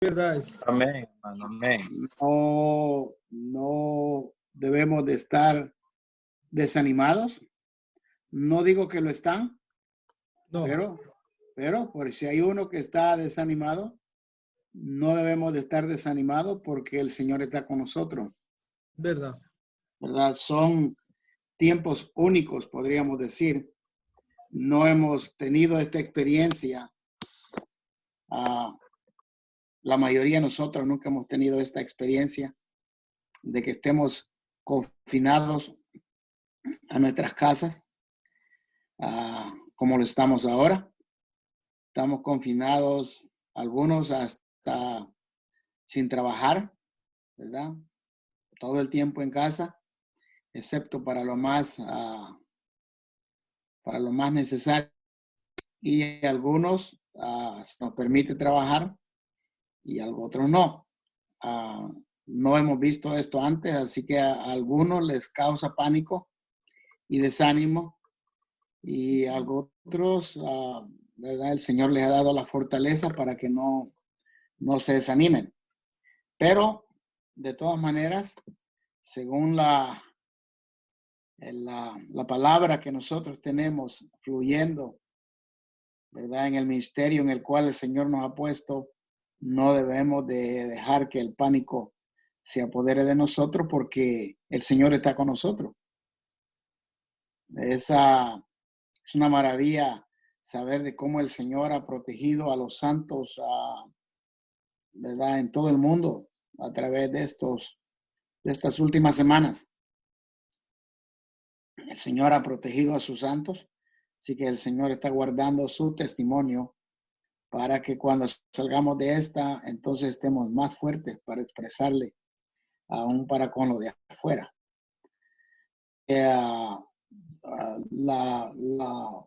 Verdade. Amén, hermano, amén. No debemos de estar desanimados. No digo que lo están, No. pero por si hay uno que está desanimado, no debemos de estar desanimados porque el Señor está con nosotros. Verdade. ¿Verdad? Son tiempos únicos, podríamos decir. No hemos tenido esta experiencia. La mayoría de nosotros nunca hemos tenido esta experiencia de que estemos confinados a nuestras casas, como lo estamos ahora. Estamos confinados, algunos hasta sin trabajar, ¿verdad? Todo el tiempo en casa, excepto para lo más necesario. Y algunos se nos permite trabajar y a otros no. No hemos visto esto antes, así que a algunos les causa pánico y desánimo, y a otros, ¿verdad? El Señor les ha dado la fortaleza para que no se desanimen. Pero, de todas maneras, según la palabra que nosotros tenemos fluyendo, ¿verdad? En el ministerio en el cual el Señor nos ha puesto, no debemos de dejar que el pánico se apodere de nosotros porque el Señor está con nosotros. Es una maravilla saber de cómo el Señor ha protegido a los santos, ¿verdad? En todo el mundo a través de estas últimas semanas. El Señor ha protegido a sus santos, así que el Señor está guardando su testimonio para que cuando salgamos de esta, entonces estemos más fuertes para expresarle aún para con lo de afuera. Lo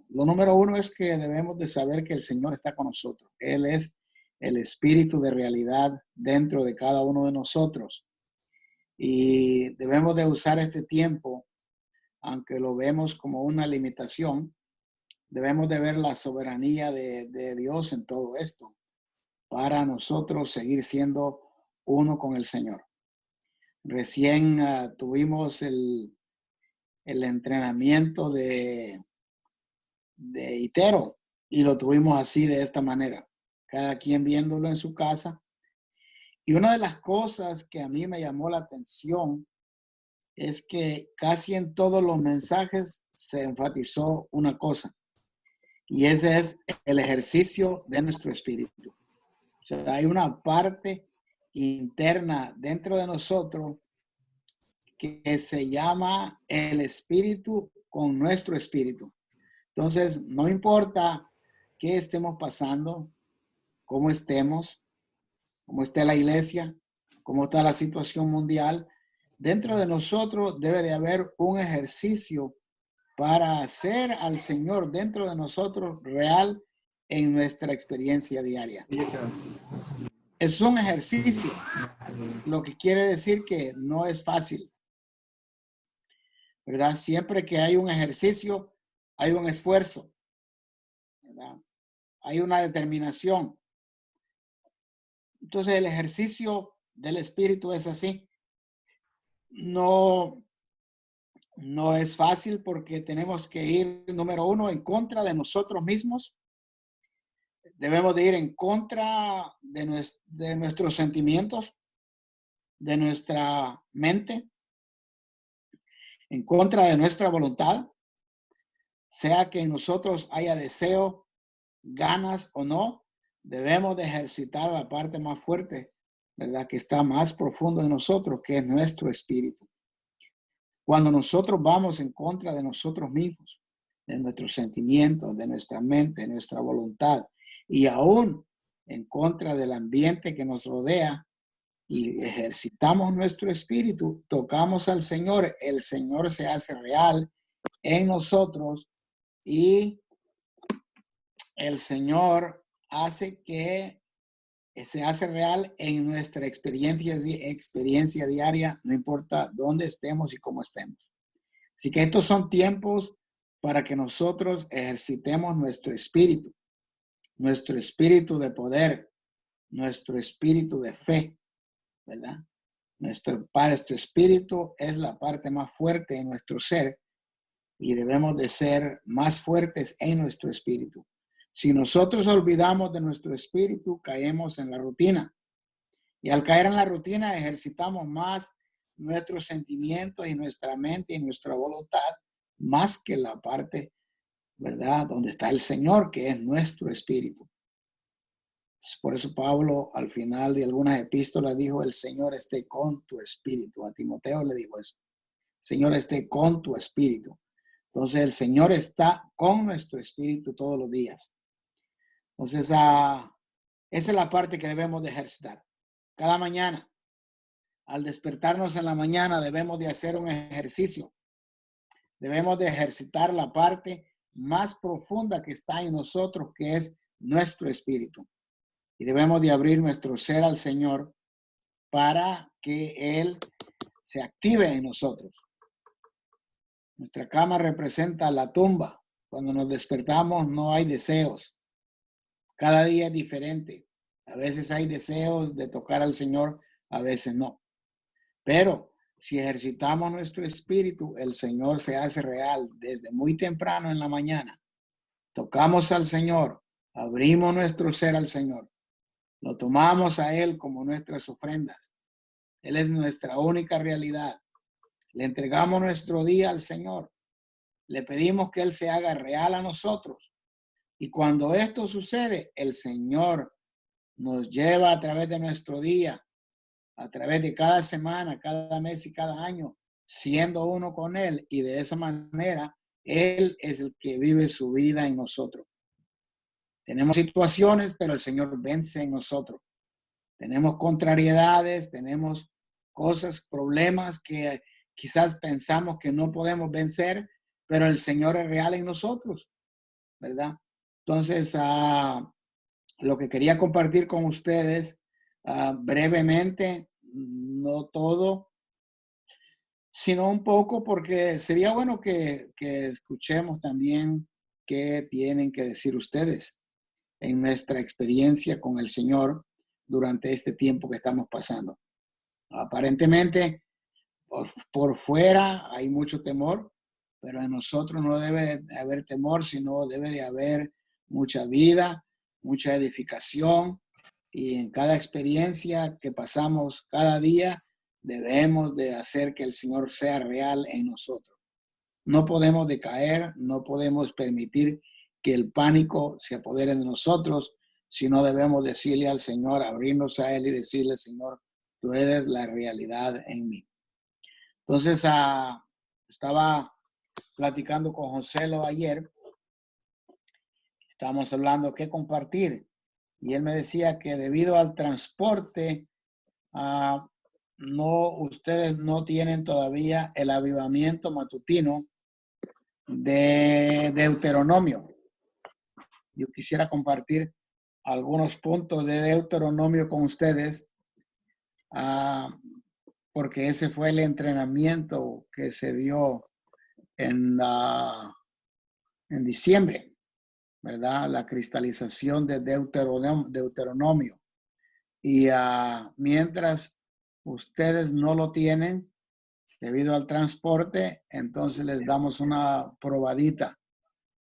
número uno es que debemos de saber que el Señor está con nosotros. Él es el espíritu de realidad dentro de cada uno de nosotros. Y debemos de usar este tiempo, aunque lo vemos como una limitación, debemos de ver la soberanía de Dios en todo esto para nosotros seguir siendo uno con el Señor. Recién tuvimos el entrenamiento de Itero y lo tuvimos así, de esta manera, cada quien viéndolo en su casa. Y una de las cosas que a mí me llamó la atención es que casi en todos los mensajes se enfatizó una cosa, y ese es el ejercicio de nuestro espíritu. O sea, hay una parte interna dentro de nosotros que se llama el espíritu con nuestro espíritu. Entonces, no importa qué estemos pasando, cómo estemos, cómo esté la iglesia, cómo está la situación mundial, dentro de nosotros debe de haber un ejercicio para hacer al Señor dentro de nosotros real en nuestra experiencia diaria. Es un ejercicio, lo que quiere decir que no es fácil, ¿verdad? Siempre que hay un ejercicio, hay un esfuerzo, ¿verdad? Hay una determinación. Entonces, el ejercicio del espíritu es así. No es fácil porque tenemos que ir, número uno, en contra de nosotros mismos. Debemos de ir en contra de nuestros sentimientos, de nuestra mente, en contra de nuestra voluntad, sea que en nosotros haya deseo, ganas o no. Debemos de ejercitar la parte más fuerte, ¿verdad? Que está más profundo en nosotros, que es nuestro espíritu. Cuando nosotros vamos en contra de nosotros mismos, de nuestros sentimientos, de nuestra mente, de nuestra voluntad, y aún en contra del ambiente que nos rodea, y ejercitamos nuestro espíritu, tocamos al Señor, el Señor se hace real en nosotros y el Señor hace que se hace real en nuestra experiencia diaria, no importa dónde estemos y cómo estemos. Así que estos son tiempos para que nosotros ejercitemos nuestro espíritu de poder, nuestro espíritu de fe, ¿verdad? Nuestro espíritu es la parte más fuerte en nuestro ser y debemos de ser más fuertes en nuestro espíritu. Si nosotros olvidamos de nuestro espíritu, caemos en la rutina. Y al caer en la rutina, ejercitamos más nuestros sentimientos y nuestra mente y nuestra voluntad, más que la parte, ¿verdad?, donde está el Señor, que es nuestro espíritu. Por eso Pablo al final de algunas epístolas dijo, el Señor esté con tu espíritu. A Timoteo le dijo eso. Señor esté con tu espíritu. Entonces el Señor está con nuestro espíritu todos los días. Entonces esa es la parte que debemos de ejercitar. Cada mañana, al despertarnos en la mañana, debemos de hacer un ejercicio. Debemos de ejercitar la parte más profunda que está en nosotros, que es nuestro espíritu. Y debemos de abrir nuestro ser al Señor para que Él se active en nosotros. Nuestra cama representa la tumba. Cuando nos despertamos no hay deseos. Cada día es diferente. A veces hay deseos de tocar al Señor, a veces no. Pero si ejercitamos nuestro espíritu, el Señor se hace real desde muy temprano en la mañana. Tocamos al Señor, abrimos nuestro ser al Señor. Lo tomamos a Él como nuestras ofrendas. Él es nuestra única realidad. Le entregamos nuestro día al Señor. Le pedimos que Él se haga real a nosotros. Y cuando esto sucede, el Señor nos lleva a través de nuestro día, a través de cada semana, cada mes y cada año, siendo uno con Él. Y de esa manera, Él es el que vive su vida en nosotros. Tenemos situaciones, pero el Señor vence en nosotros. Tenemos contrariedades, tenemos cosas, problemas que quizás pensamos que no podemos vencer, pero el Señor es real en nosotros, ¿verdad? Entonces, lo que quería compartir con ustedes brevemente, no todo, sino un poco, porque sería bueno que escuchemos también qué tienen que decir ustedes en nuestra experiencia con el Señor durante este tiempo que estamos pasando. Aparentemente, por fuera hay mucho temor, pero en nosotros no debe de haber temor, sino debe de haber mucha vida, mucha edificación, y en cada experiencia que pasamos cada día debemos de hacer que el Señor sea real en nosotros. No podemos decaer, no podemos permitir que el pánico se apodere de nosotros, sino debemos decirle al Señor, abrirnos a Él y decirle, Señor, tú eres la realidad en mí. Entonces, estaba platicando con Joselo ayer, estábamos hablando qué compartir, y él me decía que debido al transporte, ustedes no tienen todavía el avivamiento matutino de Deuteronomio. Yo quisiera compartir algunos puntos de Deuteronomio con ustedes, porque ese fue el entrenamiento que se dio en diciembre, ¿verdad? La cristalización de Deuteronomio. Y mientras ustedes no lo tienen debido al transporte, entonces les damos una probadita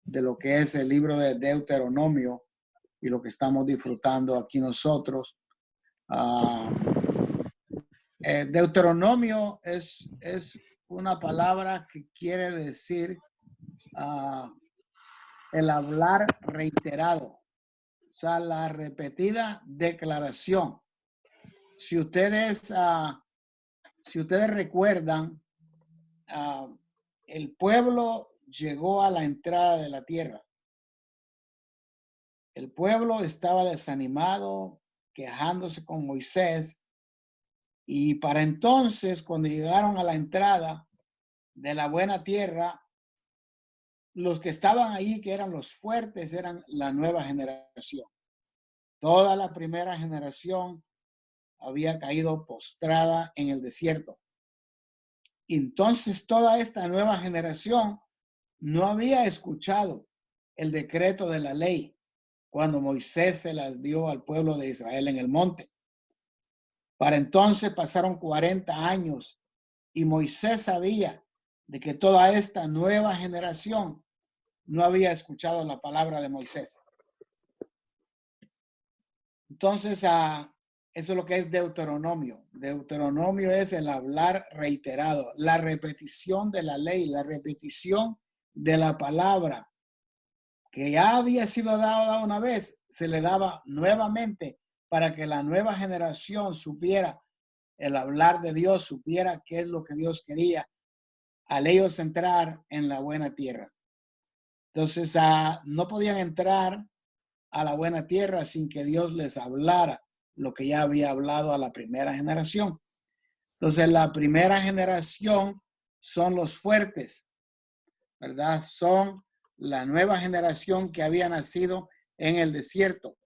de lo que es el libro de Deuteronomio y lo que estamos disfrutando aquí nosotros. Deuteronomio es una palabra que quiere decir el hablar reiterado, o sea, la repetida declaración. Si ustedes recuerdan, el pueblo llegó a la entrada de la tierra. El pueblo estaba desanimado, quejándose con Moisés. Y para entonces, cuando llegaron a la entrada de la buena tierra, los que estaban ahí, que eran los fuertes, eran la nueva generación. Toda la primera generación había caído postrada en el desierto. Entonces, toda esta nueva generación no había escuchado el decreto de la ley. cuando Moisés se las dio al pueblo de Israel en el monte. Para entonces pasaron 40 años y Moisés sabía de que toda esta nueva generación no había escuchado la palabra de Moisés. Entonces, eso es lo que es Deuteronomio. Deuteronomio es el hablar reiterado, la repetición de la ley, la repetición de la palabra que ya había sido dada una vez, se le daba nuevamente para que la nueva generación supiera el hablar de Dios, supiera qué es lo que Dios quería al ellos entrar en la buena tierra. Entonces, no podían entrar a la buena tierra sin que Dios les hablara lo que ya había hablado a la primera generación. Entonces, la primera generación son los fuertes, ¿verdad? Son la nueva generación que había nacido en el desierto.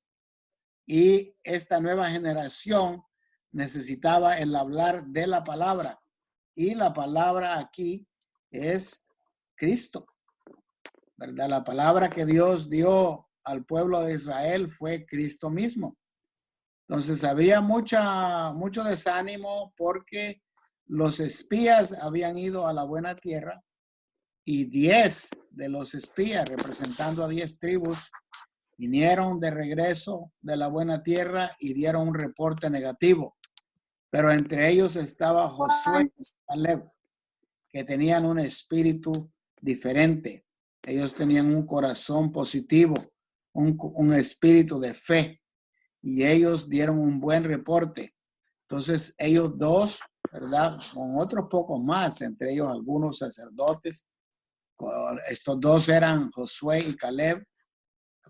Y esta nueva generación necesitaba el hablar de la palabra. Y la palabra aquí es Cristo, ¿verdad? La palabra que Dios dio al pueblo de Israel fue Cristo mismo. Entonces había mucho desánimo porque los espías habían ido a la buena tierra y 10 de los espías, representando a 10 tribus, vinieron de regreso de la buena tierra y dieron un reporte negativo. Pero entre ellos estaba Josué y Caleb, que tenían un espíritu diferente. Ellos tenían un corazón positivo, un espíritu de fe, y ellos dieron un buen reporte. Entonces ellos dos, ¿verdad? Con otros pocos más, entre ellos algunos sacerdotes. Estos dos eran Josué y Caleb.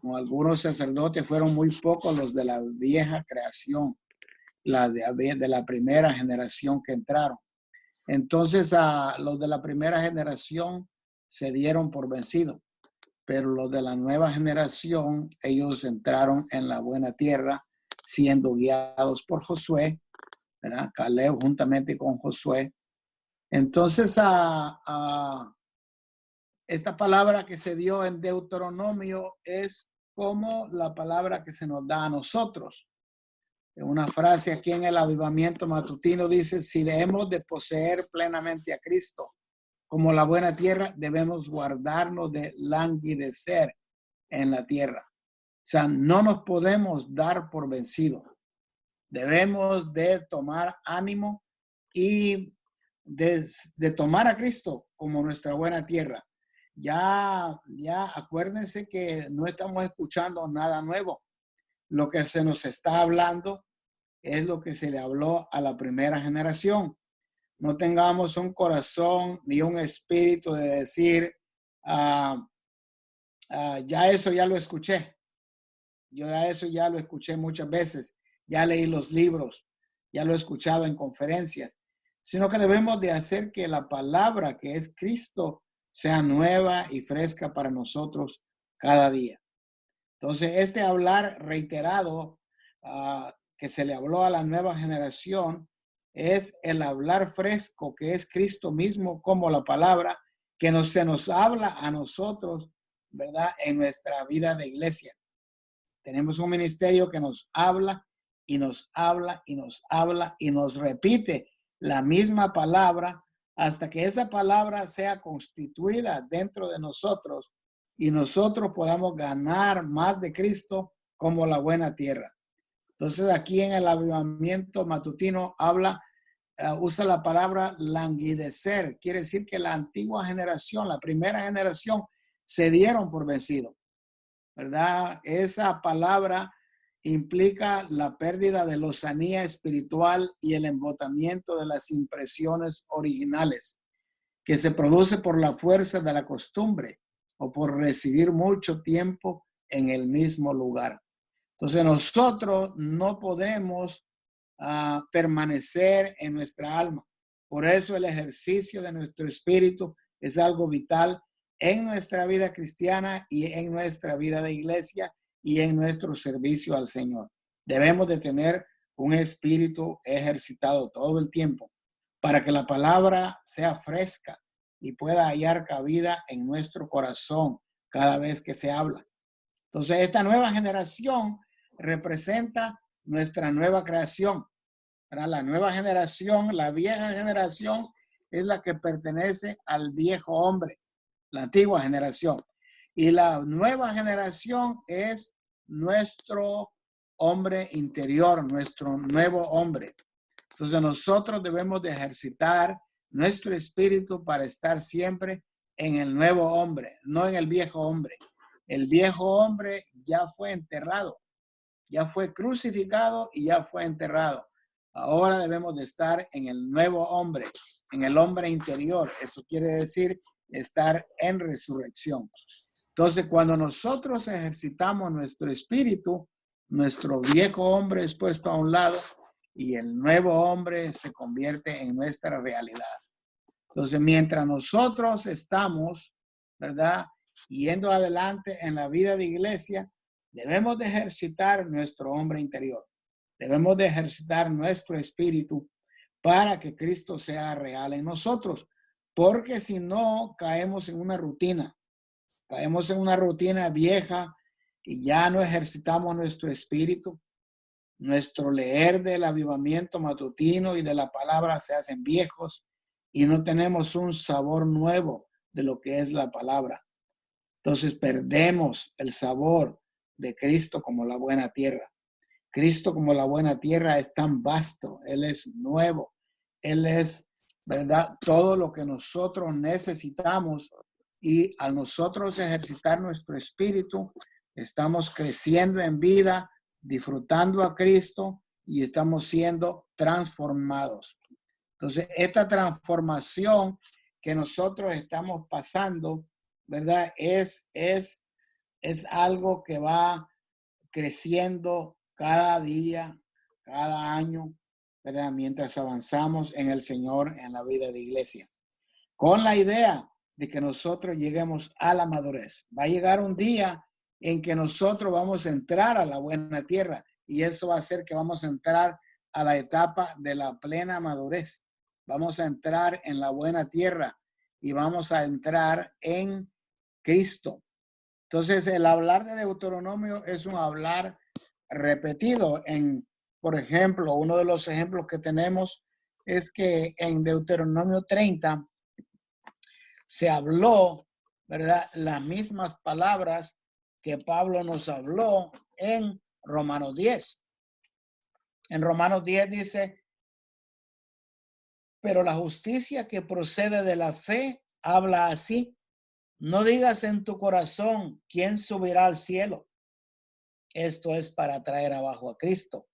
Con algunos sacerdotes fueron muy pocos los de la vieja creación, de la primera generación que entraron. Entonces los de la primera generación se dieron por vencidos, pero los de la nueva generación, ellos entraron en la buena tierra siendo guiados por Josué, ¿verdad? Caleb juntamente con Josué. Entonces esta palabra que se dio en Deuteronomio es como la palabra que se nos da a nosotros. Una frase aquí en el avivamiento matutino dice: si debemos de poseer plenamente a Cristo como la buena tierra, debemos guardarnos de languidecer en la tierra. O sea, no nos podemos dar por vencidos. Debemos de tomar ánimo y de tomar a Cristo como nuestra buena tierra. Ya acuérdense que no estamos escuchando nada nuevo. Lo que se nos está hablando es lo que se le habló a la primera generación. No tengamos un corazón ni un espíritu de decir, ya eso ya lo escuché. Yo ya eso ya lo escuché muchas veces. Ya leí los libros, ya lo he escuchado en conferencias. Sino que debemos de hacer que la palabra que es Cristo sea nueva y fresca para nosotros cada día. Entonces, este hablar reiterado que se le habló a la nueva generación es el hablar fresco que es Cristo mismo como la palabra que se nos habla a nosotros, ¿verdad? En nuestra vida de iglesia. Tenemos un ministerio que nos habla y nos habla y nos habla y nos repite la misma palabra hasta que esa palabra sea constituida dentro de nosotros y nosotros podamos ganar más de Cristo como la buena tierra. Entonces aquí en el avivamiento matutino usa la palabra languidecer. Quiere decir que la antigua generación, la primera generación, se dieron por vencido, ¿verdad? Esa palabra implica la pérdida de lozanía espiritual y el embotamiento de las impresiones originales que se produce por la fuerza de la costumbre o por residir mucho tiempo en el mismo lugar. Entonces nosotros no podemos permanecer en nuestra alma. Por eso el ejercicio de nuestro espíritu es algo vital en nuestra vida cristiana y en nuestra vida de iglesia y en nuestro servicio al Señor. Debemos de tener un espíritu ejercitado todo el tiempo para que la palabra sea fresca y pueda hallar cabida en nuestro corazón cada vez que se habla. Entonces, esta nueva generación representa nuestra nueva creación. Para la nueva generación, la vieja generación es la que pertenece al viejo hombre, la antigua generación. Y la nueva generación es nuestro hombre interior, nuestro nuevo hombre. Entonces nosotros debemos de ejercitar nuestro espíritu para estar siempre en el nuevo hombre, no en el viejo hombre. El viejo hombre ya fue enterrado, ya fue crucificado y ya fue enterrado. Ahora debemos de estar en el nuevo hombre, en el hombre interior. Eso quiere decir estar en resurrección. Entonces, cuando nosotros ejercitamos nuestro espíritu, nuestro viejo hombre es puesto a un lado y el nuevo hombre se convierte en nuestra realidad. Entonces, mientras nosotros estamos, ¿verdad?, yendo adelante en la vida de iglesia, debemos de ejercitar nuestro hombre interior. Debemos de ejercitar nuestro espíritu para que Cristo sea real en nosotros. Porque si no, caemos en una rutina. Caemos en una rutina vieja y ya no ejercitamos nuestro espíritu. Nuestro leer del avivamiento matutino y de la palabra se hacen viejos y no tenemos un sabor nuevo de lo que es la palabra. Entonces perdemos el sabor de Cristo como la buena tierra. Cristo como la buena tierra es tan vasto, Él es nuevo, Él es, ¿verdad?, todo lo que nosotros necesitamos, y al nosotros ejercitar nuestro espíritu, estamos creciendo en vida, disfrutando a Cristo y estamos siendo transformados. Entonces, esta transformación que nosotros estamos pasando, ¿verdad?, es algo que va creciendo cada día, cada año, ¿verdad?, mientras avanzamos en el Señor en la vida de iglesia. Con la idea de que nosotros lleguemos a la madurez. Va a llegar un día en que nosotros vamos a entrar a la buena tierra y eso va a hacer que vamos a entrar a la etapa de la plena madurez. Vamos a entrar en la buena tierra y vamos a entrar en Cristo. Entonces, el hablar de Deuteronomio es un hablar repetido. Por ejemplo, uno de los ejemplos que tenemos es que en Deuteronomio 30 se habló, ¿verdad?, las mismas palabras que Pablo nos habló en Romanos 10. En Romanos 10 dice, pero la justicia que procede de la fe habla así: no digas en tu corazón, ¿quién subirá al cielo? Esto es para traer abajo a Cristo.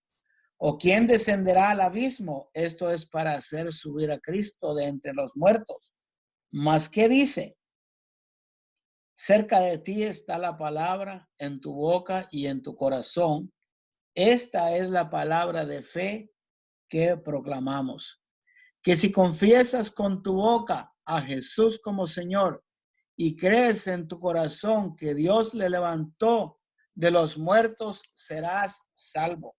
¿O quién descenderá al abismo? Esto es para hacer subir a Cristo de entre los muertos. ¿Mas qué dice? Cerca de ti está la palabra, en tu boca y en tu corazón. Esta es la palabra de fe que proclamamos. Que si confiesas con tu boca a Jesús como Señor y crees en tu corazón que Dios le levantó de los muertos, serás salvo.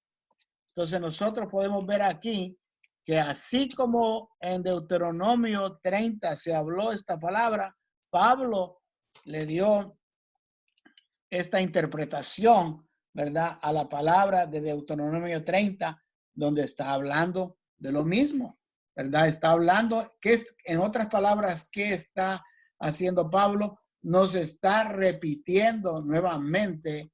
Entonces nosotros podemos ver aquí que así como en Deuteronomio 30 se habló esta palabra, Pablo le dio esta interpretación, ¿verdad?, a la palabra de Deuteronomio 30, donde está hablando de lo mismo, ¿verdad? Está hablando, en otras palabras, ¿qué está haciendo Pablo? Nos está repitiendo nuevamente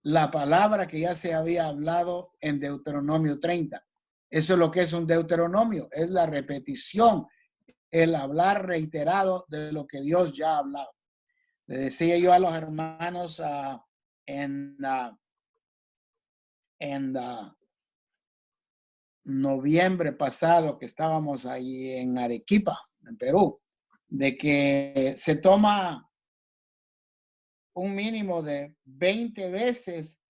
la palabra que ya se había hablado en Deuteronomio 30. Eso es lo que es un Deuteronomio, es la repetición, el hablar reiterado de lo que Dios ya ha hablado. Le decía yo a los hermanos en noviembre pasado que estábamos ahí en Arequipa, en Perú, de que se toma un mínimo de 20 veces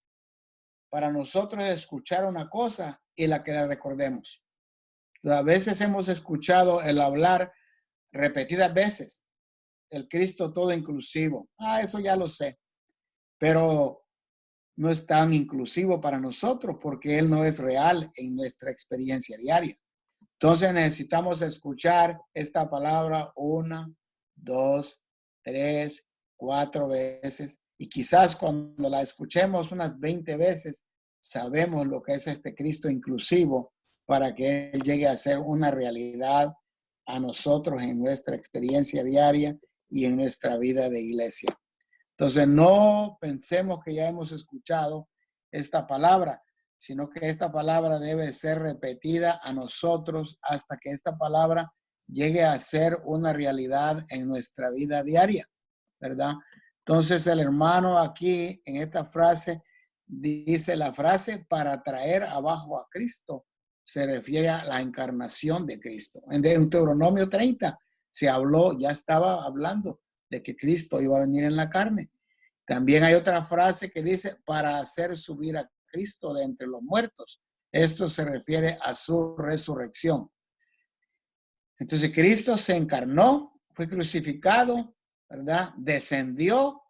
para nosotros escuchar una cosa y la que la recordemos. A veces hemos escuchado el hablar repetidas veces, el Cristo todo inclusivo. Eso ya lo sé, pero no es tan inclusivo para nosotros porque Él no es real en nuestra experiencia diaria. Entonces necesitamos escuchar esta palabra 1, 2, 3, 4 veces Y quizás cuando la escuchemos unas 20 veces, sabemos lo que es este Cristo inclusivo para que Él llegue a ser una realidad a nosotros en nuestra experiencia diaria y en nuestra vida de iglesia. Entonces, no pensemos que ya hemos escuchado esta palabra, sino que esta palabra debe ser repetida a nosotros hasta que esta palabra llegue a ser una realidad en nuestra vida diaria, ¿verdad? Entonces, el hermano aquí en esta frase dice la frase para traer abajo a Cristo. Se refiere a la encarnación de Cristo. En Deuteronomio 30 se habló, ya estaba hablando de que Cristo iba a venir en la carne. También hay otra frase que dice para hacer subir a Cristo de entre los muertos. Esto se refiere a su resurrección. Entonces Cristo se encarnó, fue crucificado, ¿verdad? Descendió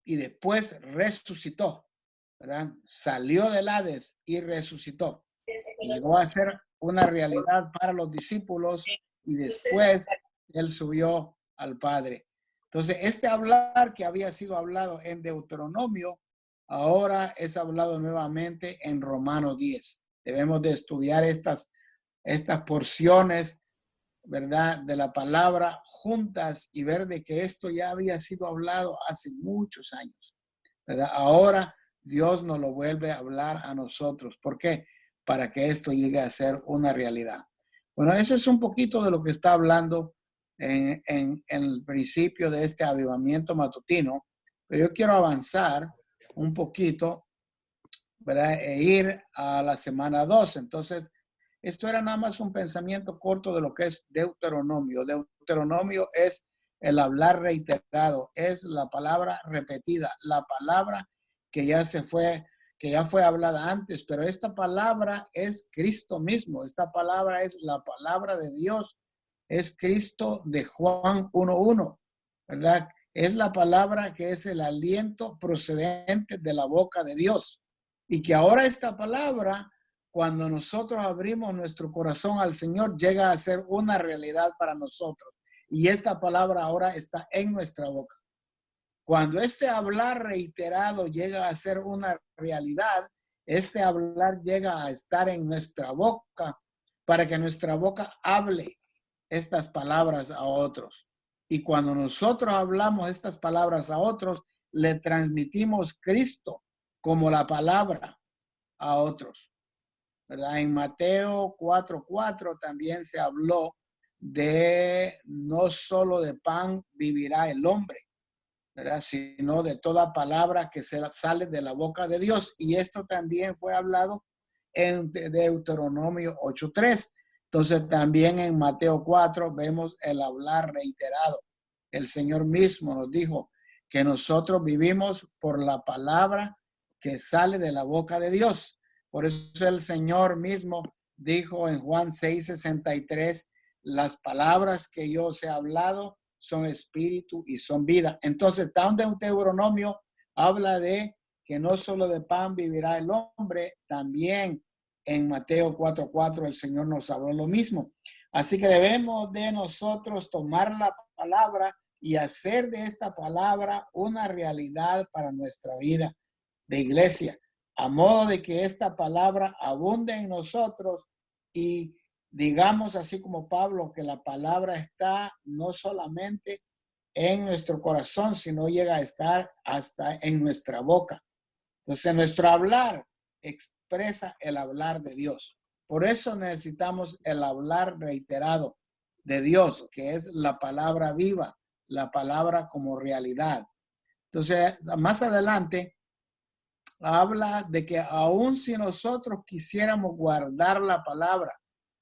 y después resucitó, ¿verdad? Salió del Hades y resucitó. Llegó a ser una realidad para los discípulos y después Él subió al Padre. Entonces, este hablar que había sido hablado en Deuteronomio, ahora es hablado nuevamente en Romanos 10. Debemos de estudiar estas porciones, ¿verdad?, de la palabra juntas y ver de que esto ya había sido hablado hace muchos años, ¿verdad? Ahora Dios nos lo vuelve a hablar a nosotros. ¿Por qué? Para que esto llegue a ser una realidad. Bueno, eso es un poquito de lo que está hablando en el principio de este avivamiento matutino, pero yo quiero avanzar un poquito, ¿verdad? E ir a la semana 2. Entonces, esto era nada más un pensamiento corto de lo que es Deuteronomio. Deuteronomio es el hablar reiterado, es la palabra repetida, la palabra que ya fue hablada antes, pero esta palabra es Cristo mismo, esta palabra es la palabra de Dios, es Cristo de Juan 1:1, ¿verdad? Es la palabra que es el aliento procedente de la boca de Dios. Y que ahora esta palabra, cuando nosotros abrimos nuestro corazón al Señor, llega a ser una realidad para nosotros. Y esta palabra ahora está en nuestra boca. Cuando este hablar reiterado llega a ser una realidad, este hablar llega a estar en nuestra boca para que nuestra boca hable estas palabras a otros. Y cuando nosotros hablamos estas palabras a otros, le transmitimos Cristo como la palabra a otros, ¿verdad? En Mateo 4:4 también se habló de no solo de pan vivirá el hombre, ¿verdad? Sino de toda palabra que sale de la boca de Dios. Y esto también fue hablado en Deuteronomio 8:3. Entonces también en Mateo 4 vemos el hablar reiterado. El Señor mismo nos dijo que nosotros vivimos por la palabra que sale de la boca de Dios. Por eso el Señor mismo dijo en Juan 6:63, las palabras que yo os he hablado son espíritu y son vida. Entonces, Deuteronomio habla de que no solo de pan vivirá el hombre, también en Mateo 4:4 el Señor nos habló lo mismo. Así que debemos de nosotros tomar la palabra y hacer de esta palabra una realidad para nuestra vida de iglesia, a modo de que esta palabra abunde en nosotros y digamos así como Pablo, que la palabra está no solamente en nuestro corazón, sino llega a estar hasta en nuestra boca. Entonces, nuestro hablar expresa el hablar de Dios. Por eso necesitamos el hablar reiterado de Dios, que es la palabra viva, la palabra como realidad. Entonces, más adelante, habla de que aun si nosotros quisiéramos guardar la palabra,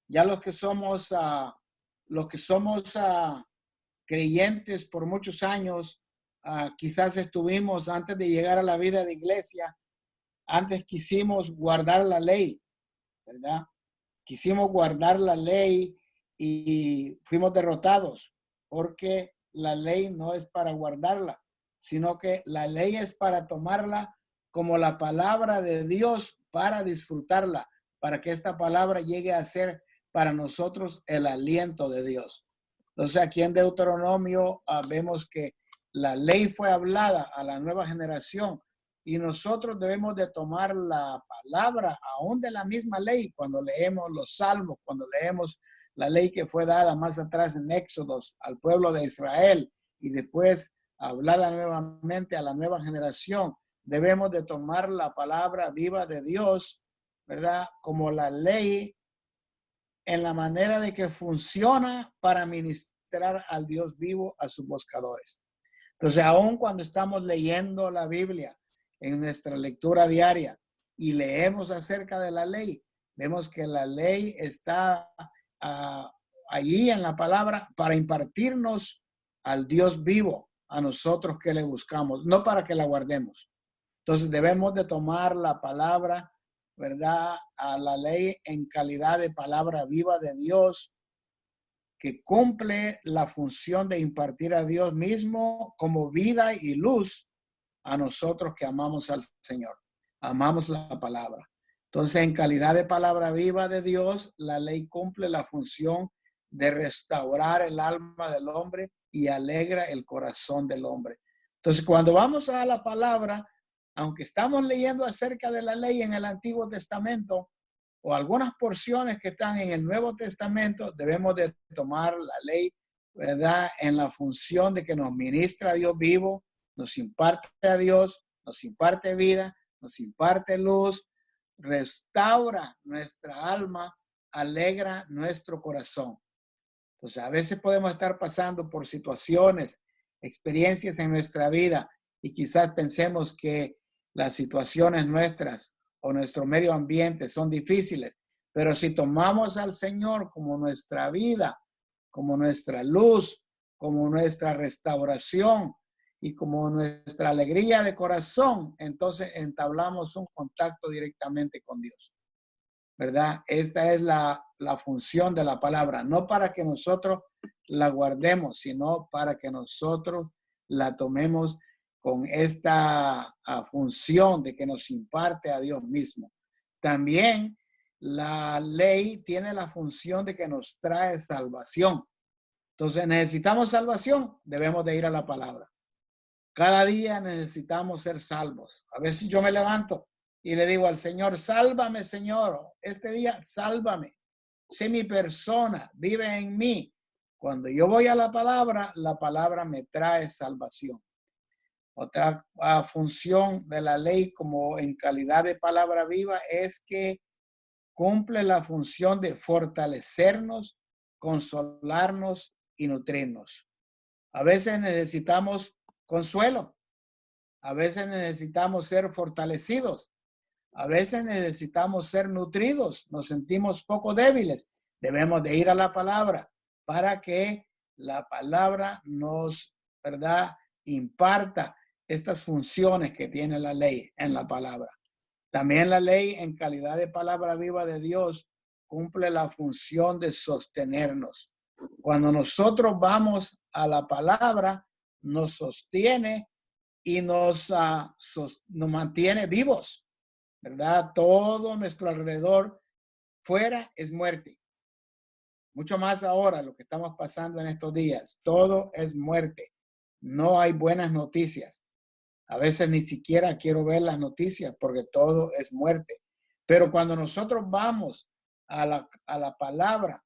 ya los que somos creyentes por muchos años, quizás estuvimos antes de llegar a la vida de iglesia, antes quisimos guardar la ley, ¿verdad? Quisimos guardar la ley y fuimos derrotados porque la ley no es para guardarla, sino que la ley es para tomarla como la palabra de Dios para disfrutarla, para que esta palabra llegue a ser para nosotros el aliento de Dios. Entonces aquí en Deuteronomio vemos que la ley fue hablada a la nueva generación y nosotros debemos de tomar la palabra aún de la misma ley cuando leemos los salmos, cuando leemos la ley que fue dada más atrás en Éxodos al pueblo de Israel y después hablada nuevamente a la nueva generación. Debemos de tomar la palabra viva de Dios, ¿verdad? Como la ley en la manera de que funciona para ministrar al Dios vivo a sus buscadores. Entonces, aun cuando estamos leyendo la Biblia en nuestra lectura diaria y leemos acerca de la ley, vemos que la ley está allí en la palabra para impartirnos al Dios vivo, a nosotros que le buscamos, no para que la guardemos. Entonces, debemos de tomar la palabra, ¿verdad?, a la ley en calidad de palabra viva de Dios, que cumple la función de impartir a Dios mismo como vida y luz a nosotros que amamos al Señor. Amamos la palabra. Entonces, en calidad de palabra viva de Dios, la ley cumple la función de restaurar el alma del hombre y alegra el corazón del hombre. Entonces, cuando vamos a la palabra, aunque estamos leyendo acerca de la ley en el Antiguo Testamento, o algunas porciones que están en el Nuevo Testamento, debemos de tomar la ley, ¿verdad?, en la función de que nos ministra a Dios vivo, nos imparte a Dios, nos imparte vida, nos imparte luz, restaura nuestra alma, alegra nuestro corazón. Entonces, a veces podemos estar pasando por situaciones, experiencias en nuestra vida y quizás pensemos que las situaciones nuestras o nuestro medio ambiente son difíciles, pero si tomamos al Señor como nuestra vida, como nuestra luz, como nuestra restauración y como nuestra alegría de corazón, entonces entablamos un contacto directamente con Dios, ¿verdad? Esta es la función de la palabra, no para que nosotros la guardemos, sino para que nosotros la tomemos con esta función de que nos imparte a Dios mismo. También la ley tiene la función de que nos trae salvación. Entonces, necesitamos salvación, debemos de ir a la palabra. Cada día necesitamos ser salvos. A veces yo me levanto y le digo al Señor, sálvame, Señor, este día sálvame. Sé mi persona, vive en mí. Cuando yo voy a la palabra me trae salvación. Otra función de la ley como en calidad de palabra viva es que cumple la función de fortalecernos, consolarnos y nutrirnos. A veces necesitamos consuelo, a veces necesitamos ser fortalecidos, a veces necesitamos ser nutridos, nos sentimos poco débiles. Debemos de ir a la palabra para que la palabra nos, ¿verdad?, imparta estas funciones que tiene la ley en la palabra. También la ley en calidad de palabra viva de Dios cumple la función de sostenernos. Cuando nosotros vamos a la palabra, nos sostiene y nos mantiene vivos, ¿verdad? Todo nuestro alrededor fuera es muerte. Mucho más ahora lo que estamos pasando en estos días. Todo es muerte. No hay buenas noticias. A veces ni siquiera quiero ver las noticias porque todo es muerte. Pero cuando nosotros vamos a la palabra,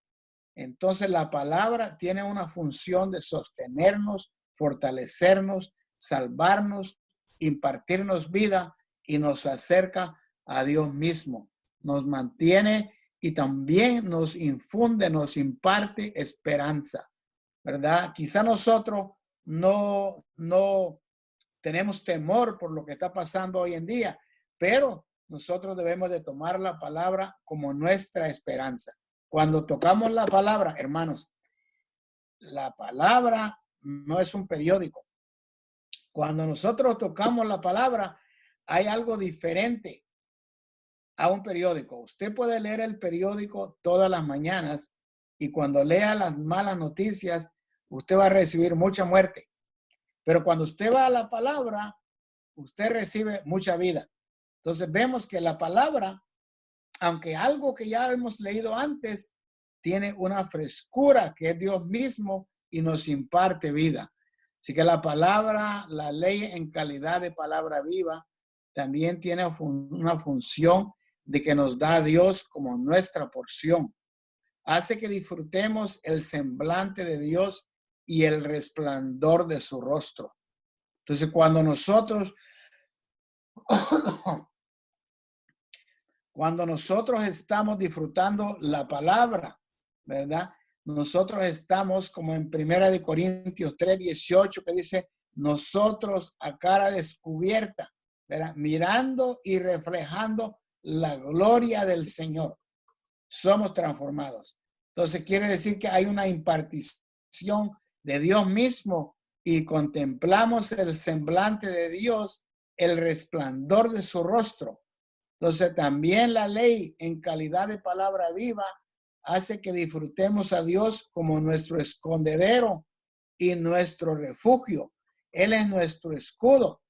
entonces la palabra tiene una función de sostenernos, fortalecernos, salvarnos, impartirnos vida y nos acerca a Dios mismo. Nos mantiene y también nos infunde, nos imparte esperanza, ¿verdad? Quizá nosotros no tenemos temor por lo que está pasando hoy en día, pero nosotros debemos de tomar la palabra como nuestra esperanza. Cuando tocamos la palabra, hermanos, la palabra no es un periódico. Cuando nosotros tocamos la palabra, hay algo diferente a un periódico. Usted puede leer el periódico todas las mañanas y cuando lea las malas noticias, usted va a recibir mucha muerte. Pero cuando usted va a la palabra, usted recibe mucha vida. Entonces vemos que la palabra, aunque algo que ya hemos leído antes, tiene una frescura que es Dios mismo y nos imparte vida. Así que la palabra, la ley en calidad de palabra viva, también tiene una función de que nos da a Dios como nuestra porción. Hace que disfrutemos el semblante de Dios y el resplandor de su rostro. Entonces, cuando nosotros estamos disfrutando la palabra, ¿verdad? Nosotros estamos como en 1 Corintios 3:18 que dice, nosotros a cara descubierta, ¿verdad? Mirando y reflejando la gloria del Señor, somos transformados. Entonces quiere decir que hay una impartición de Dios mismo y contemplamos el semblante de Dios, el resplandor de su rostro. Entonces también la ley en calidad de palabra viva hace que disfrutemos a Dios como nuestro escondedero y nuestro refugio. Él es nuestro escudo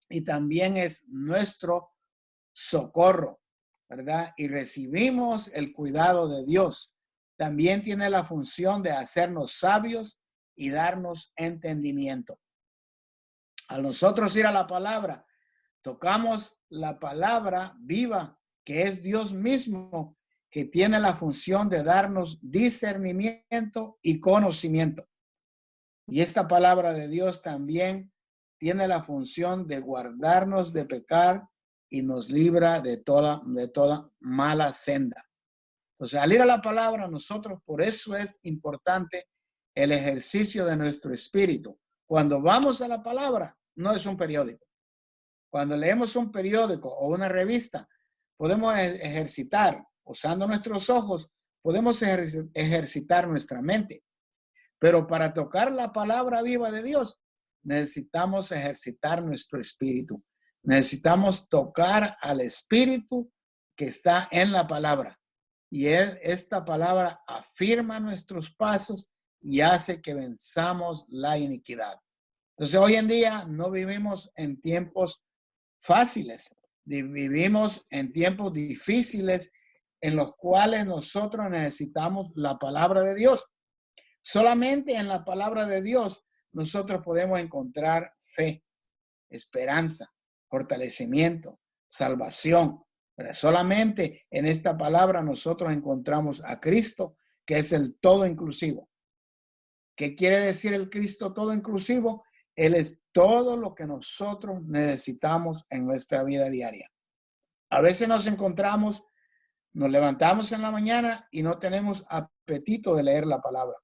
y también es nuestro socorro, ¿verdad? Y recibimos el cuidado de Dios. También tiene la función de hacernos sabios y darnos entendimiento. Al nosotros ir a la palabra, tocamos la palabra viva, que es Dios mismo, que tiene la función de darnos discernimiento y conocimiento. Y esta palabra de Dios también tiene la función de guardarnos de pecar y nos libra de toda mala senda. Entonces, al ir a la palabra, nosotros, por eso es importante el ejercicio de nuestro espíritu. Cuando vamos a la palabra, no es un periódico. Cuando leemos un periódico o una revista, podemos ejercitar, usando nuestros ojos, podemos ejercitar nuestra mente. Pero para tocar la palabra viva de Dios, necesitamos ejercitar nuestro espíritu. Necesitamos tocar al espíritu que está en la palabra. Y esta palabra afirma nuestros pasos y hace que venzamos la iniquidad. Entonces, hoy en día no vivimos en tiempos fáciles. Vivimos en tiempos difíciles en los cuales nosotros necesitamos la palabra de Dios. Solamente en la palabra de Dios nosotros podemos encontrar fe, esperanza, fortalecimiento, salvación. Pero solamente en esta palabra nosotros encontramos a Cristo, que es el todo inclusivo. ¿Qué quiere decir el Cristo todo inclusivo? Él es todo lo que nosotros necesitamos en nuestra vida diaria. A veces nos levantamos en la mañana y no tenemos apetito de leer la palabra.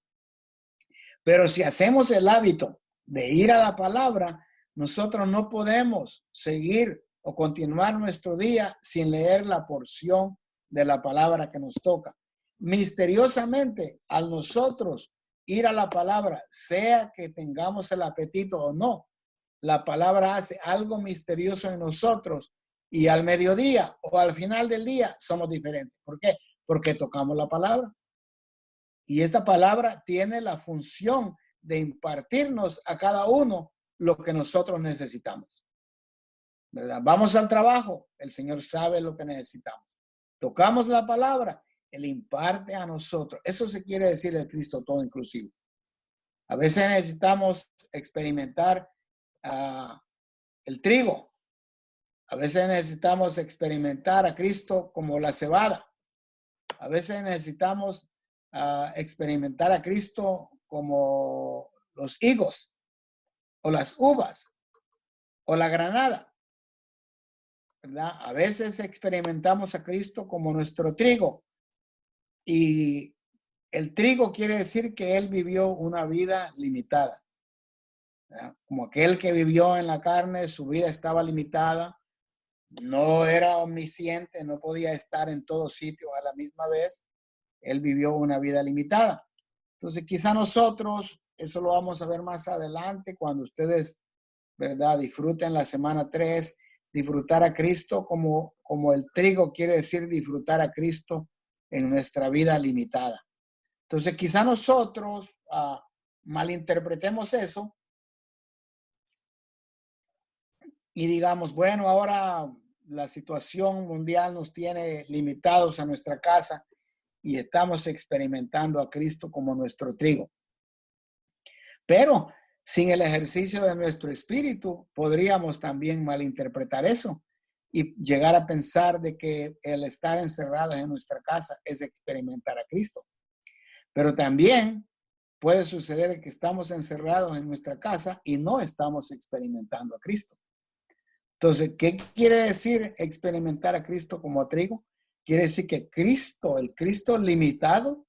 Pero si hacemos el hábito de ir a la palabra, nosotros no podemos seguir o continuar nuestro día sin leer la porción de la palabra que nos toca. Misteriosamente, al nosotros ir a la palabra, sea que tengamos el apetito o no, la palabra hace algo misterioso en nosotros y al mediodía o al final del día somos diferentes. ¿Por qué? Porque tocamos la palabra. Y esta palabra tiene la función de impartirnos a cada uno lo que nosotros necesitamos, ¿verdad? Vamos al trabajo, el Señor sabe lo que necesitamos. Tocamos la palabra, Él imparte a nosotros. Eso se quiere decir el Cristo todo inclusivo. A veces necesitamos experimentar el trigo. A veces necesitamos experimentar a Cristo como la cebada. A veces necesitamos experimentar a Cristo como los higos o las uvas o la granada, ¿verdad? A veces experimentamos a Cristo como nuestro trigo y el trigo quiere decir que Él vivió una vida limitada, ¿verdad? Como aquel que vivió en la carne, su vida estaba limitada, no era omnisciente, no podía estar en todos sitios a la misma vez. Él vivió una vida limitada. Entonces, quizá nosotros, eso lo vamos a ver más adelante, cuando ustedes, ¿verdad?, disfruten la semana 3, disfrutar a Cristo como el trigo quiere decir disfrutar a Cristo en nuestra vida limitada. Entonces, quizá nosotros malinterpretemos eso y digamos, bueno, ahora la situación mundial nos tiene limitados a nuestra casa y estamos experimentando a Cristo como nuestro trigo. Pero Sin el ejercicio de nuestro espíritu, podríamos también malinterpretar eso y llegar a pensar de que el estar encerrados en nuestra casa es experimentar a Cristo. Pero también puede suceder que estamos encerrados en nuestra casa y no estamos experimentando a Cristo. Entonces, ¿qué quiere decir experimentar a Cristo como trigo? Quiere decir que Cristo, el Cristo limitado,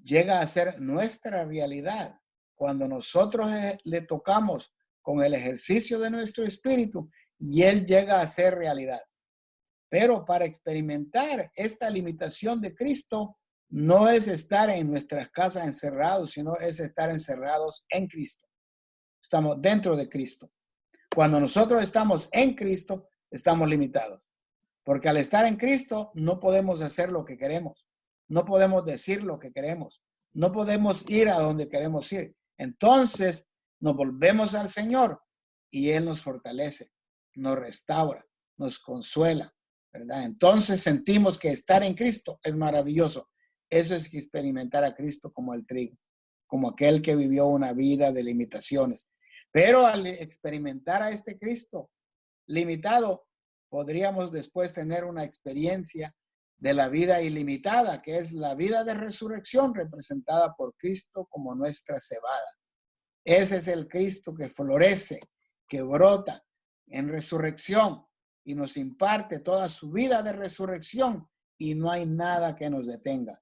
llega a ser nuestra realidad. Cuando nosotros le tocamos con el ejercicio de nuestro espíritu y Él llega a ser realidad. Pero para experimentar esta limitación de Cristo, no es estar en nuestras casas encerrados, sino es estar encerrados en Cristo. Estamos dentro de Cristo. Cuando nosotros estamos en Cristo, estamos limitados. Porque al estar en Cristo, no podemos hacer lo que queremos. No podemos decir lo que queremos. No podemos ir a donde queremos ir. Entonces, nos volvemos al Señor y Él nos fortalece, nos restaura, nos consuela, ¿verdad? Entonces sentimos que estar en Cristo es maravilloso. Eso es experimentar a Cristo como el trigo, como aquel que vivió una vida de limitaciones. Pero al experimentar a este Cristo limitado, podríamos después tener una experiencia de la vida ilimitada, que es la vida de resurrección representada por Cristo como nuestra cebada. Ese es el Cristo que florece, que brota en resurrección y nos imparte toda su vida de resurrección y no hay nada que nos detenga.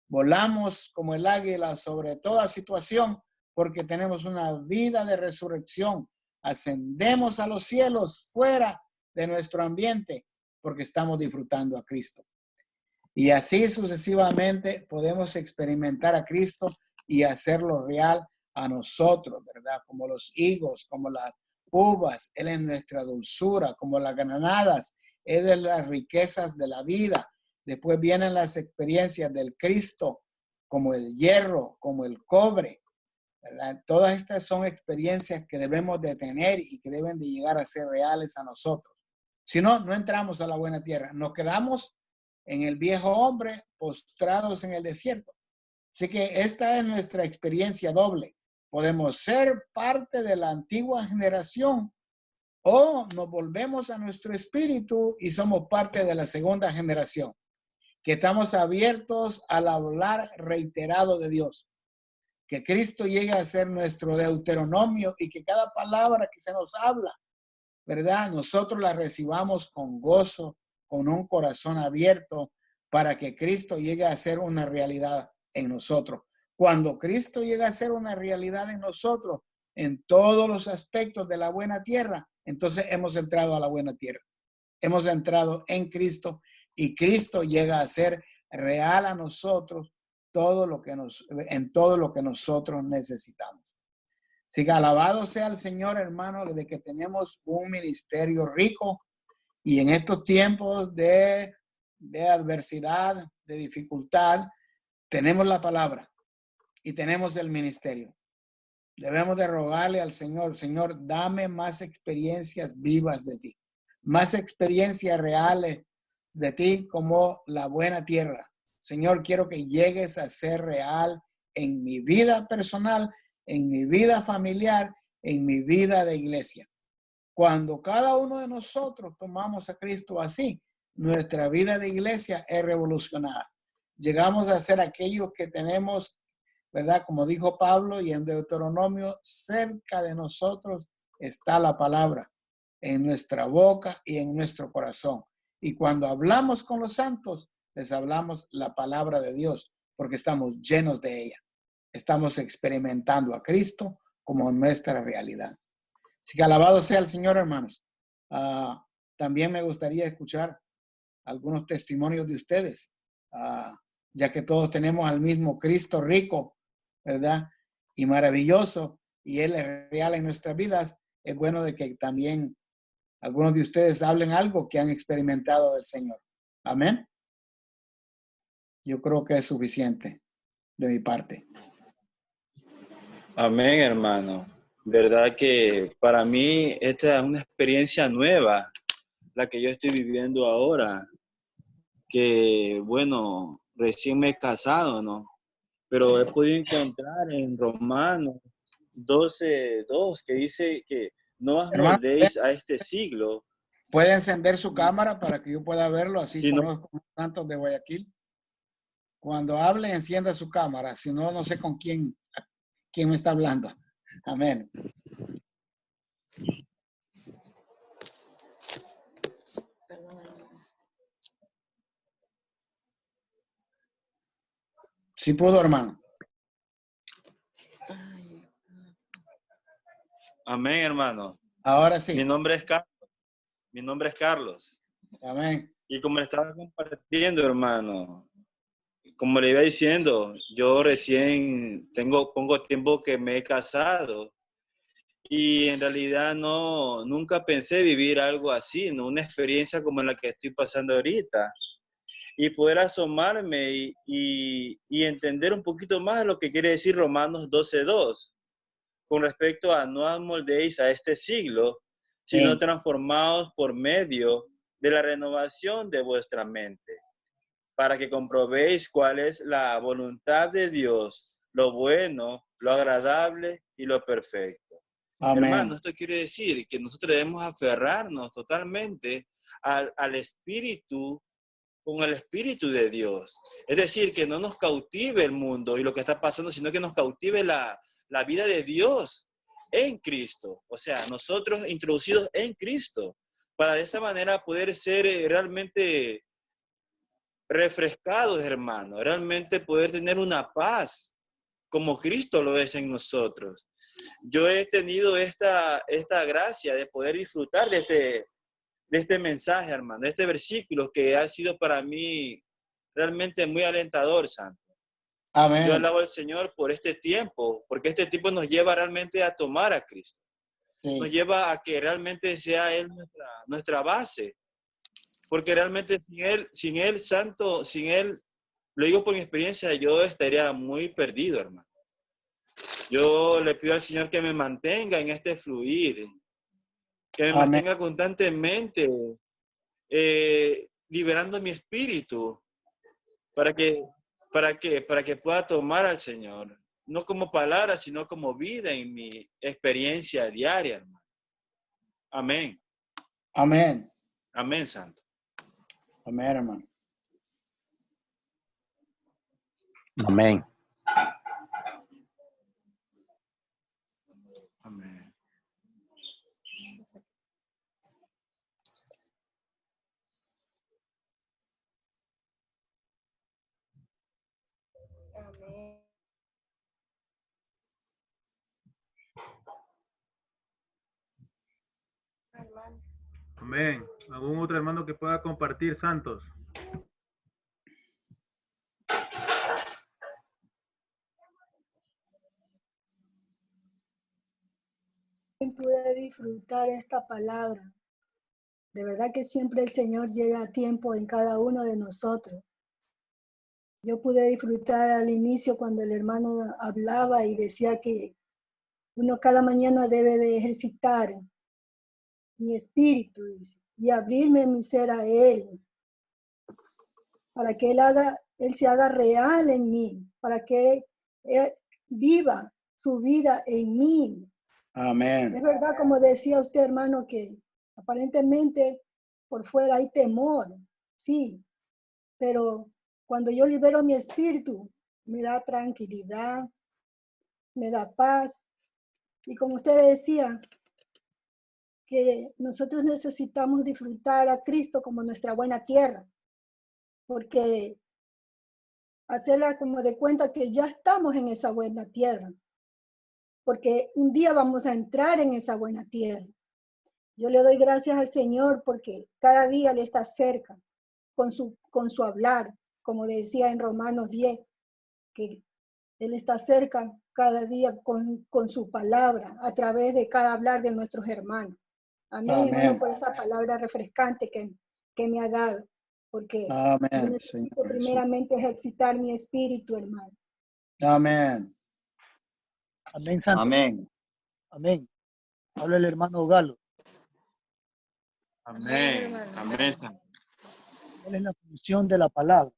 Volamos como el águila sobre toda situación porque tenemos una vida de resurrección. Ascendemos a los cielos fuera de nuestro ambiente porque estamos disfrutando a Cristo. Y así sucesivamente podemos experimentar a Cristo y hacerlo real a nosotros, ¿verdad? Como los higos, como las uvas, Él es nuestra dulzura, como las granadas, Él es las riquezas de la vida. Después vienen las experiencias del Cristo, como el hierro, como el cobre, ¿verdad? Todas estas son experiencias que debemos de tener y que deben de llegar a ser reales a nosotros. Si no, no entramos a la buena tierra. Nos quedamos en el viejo hombre, postrados en el desierto. Así que esta es nuestra experiencia doble. Podemos ser parte de la antigua generación o nos volvemos a nuestro espíritu y somos parte de la segunda generación, que estamos abiertos al hablar reiterado de Dios. Que Cristo llegue a ser nuestro Deuteronomio y que cada palabra que se nos habla, ¿verdad? Nosotros la recibamos con gozo, con un corazón abierto, para que Cristo llegue a ser una realidad en nosotros. Cuando Cristo llega a ser una realidad en nosotros, en todos los aspectos de la buena tierra, entonces hemos entrado a la buena tierra. Hemos entrado en Cristo y Cristo llega a ser real a nosotros en todo lo que nosotros necesitamos. Así que alabado sea el Señor, hermano, de que tenemos un ministerio rico y en estos tiempos de adversidad, de dificultad, tenemos la palabra y tenemos el ministerio. Debemos de rogarle al Señor, Señor, dame más experiencias vivas de ti, más experiencias reales de ti como la buena tierra. Señor, quiero que llegues a ser real en mi vida personal, en mi vida familiar, en mi vida de iglesia. Cuando cada uno de nosotros tomamos a Cristo así, nuestra vida de iglesia es revolucionada. Llegamos a ser aquellos que tenemos, ¿verdad? Como dijo Pablo y en Deuteronomio, cerca de nosotros está la palabra, en nuestra boca y en nuestro corazón. Y cuando hablamos con los santos, les hablamos la palabra de Dios, porque estamos llenos de ella. Estamos experimentando a Cristo como nuestra realidad. Así que alabado sea el Señor, hermanos. También me gustaría escuchar algunos testimonios de ustedes, ya que todos tenemos al mismo Cristo rico, ¿verdad? Y maravilloso, y Él es real en nuestras vidas. Es bueno de que también algunos de ustedes hablen algo que han experimentado del Señor. Amén. Yo creo que es suficiente de mi parte. Amén, hermano. Verdad que para mí esta es una experiencia nueva, la que yo estoy viviendo ahora, que bueno, recién me he casado, ¿no? Pero he podido encontrar en Romanos 12:2, que dice que no os Hermano, moldéis a este siglo, ¿puede encender su cámara para que yo pueda verlo? Así sino conozco a los santos de Guayaquil. Cuando hable, encienda su cámara. Si no, no sé con quién me está hablando. Amén. Sí pudo, hermano. amén, hermano. Ahora Mi sí. nombre es Carlos. Mi nombre es Carlos. Amén. Y como le estaba compartiendo, hermano, como le iba diciendo, yo recién pongo tiempo que me he casado y en realidad nunca pensé vivir algo así, ¿no? Una experiencia como la que estoy pasando ahorita y poder asomarme y entender un poquito más lo que quiere decir Romanos 12:2 con respecto a no amoldéis a este siglo, sino Sí. transformados por medio de la renovación de vuestra mente, para que comprobéis cuál es la voluntad de Dios, lo bueno, lo agradable y lo perfecto. Hermano, Amén. esto quiere decir que nosotros debemos aferrarnos totalmente al espíritu, con el espíritu de Dios. Es decir, que no nos cautive el mundo y lo que está pasando, sino que nos cautive la vida de Dios en Cristo. O sea, nosotros introducidos en Cristo, para de esa manera poder ser realmente refrescados, hermano, realmente poder tener una paz como Cristo lo es en nosotros. Yo he tenido esta gracia de poder disfrutar de este mensaje, hermano, de este versículo que ha sido para mí realmente muy alentador, Santo. Yo Amén. alabo al Señor por este tiempo, porque este tiempo nos lleva realmente a tomar a Cristo. Nos Sí. lleva a que realmente sea Él nuestra base. Porque realmente sin Él, Santo, sin Él, lo digo por mi experiencia, yo estaría muy perdido, hermano. Yo le pido al Señor que me mantenga en este fluir, que me Amén. mantenga constantemente liberando mi espíritu para que pueda tomar al Señor, no como palabra, sino como vida en mi experiencia diaria, hermano. Amén. Amén. Amén, Santo. Amén, hermano. Amén. Amén. Amén. ¿Algún otro hermano que pueda compartir, santos? Pude disfrutar esta palabra. De verdad que siempre el Señor llega a tiempo en cada uno de nosotros. Yo pude disfrutar al inicio cuando el hermano hablaba y decía que uno cada mañana debe de ejercitar mi espíritu y abrirme mi ser a Él, para que Él se haga real en mí, para que Él viva su vida en mí. Amén. Es verdad, como decía usted, hermano, que aparentemente por fuera hay temor, sí, pero cuando yo libero mi espíritu, me da tranquilidad, me da paz. Y como usted decía, que nosotros necesitamos disfrutar a Cristo como nuestra buena tierra, porque hacerla como de cuenta que ya estamos en esa buena tierra, porque un día vamos a entrar en esa buena tierra. Yo le doy gracias al Señor porque cada día le está cerca con su hablar, como decía en Romanos 10, que Él está cerca cada día con su palabra, a través de cada hablar de nuestros hermanos. Amén, hermano, Amén. por esa palabra refrescante que me ha dado, porque yo Amén, Señor necesito Jesús. primeramente ejercitar mi espíritu, hermano. Amén. Amén, santo. Amén. Amén. Habla el hermano Galo. Amén. Amén, Santo. ¿Cuál es la función de la palabra?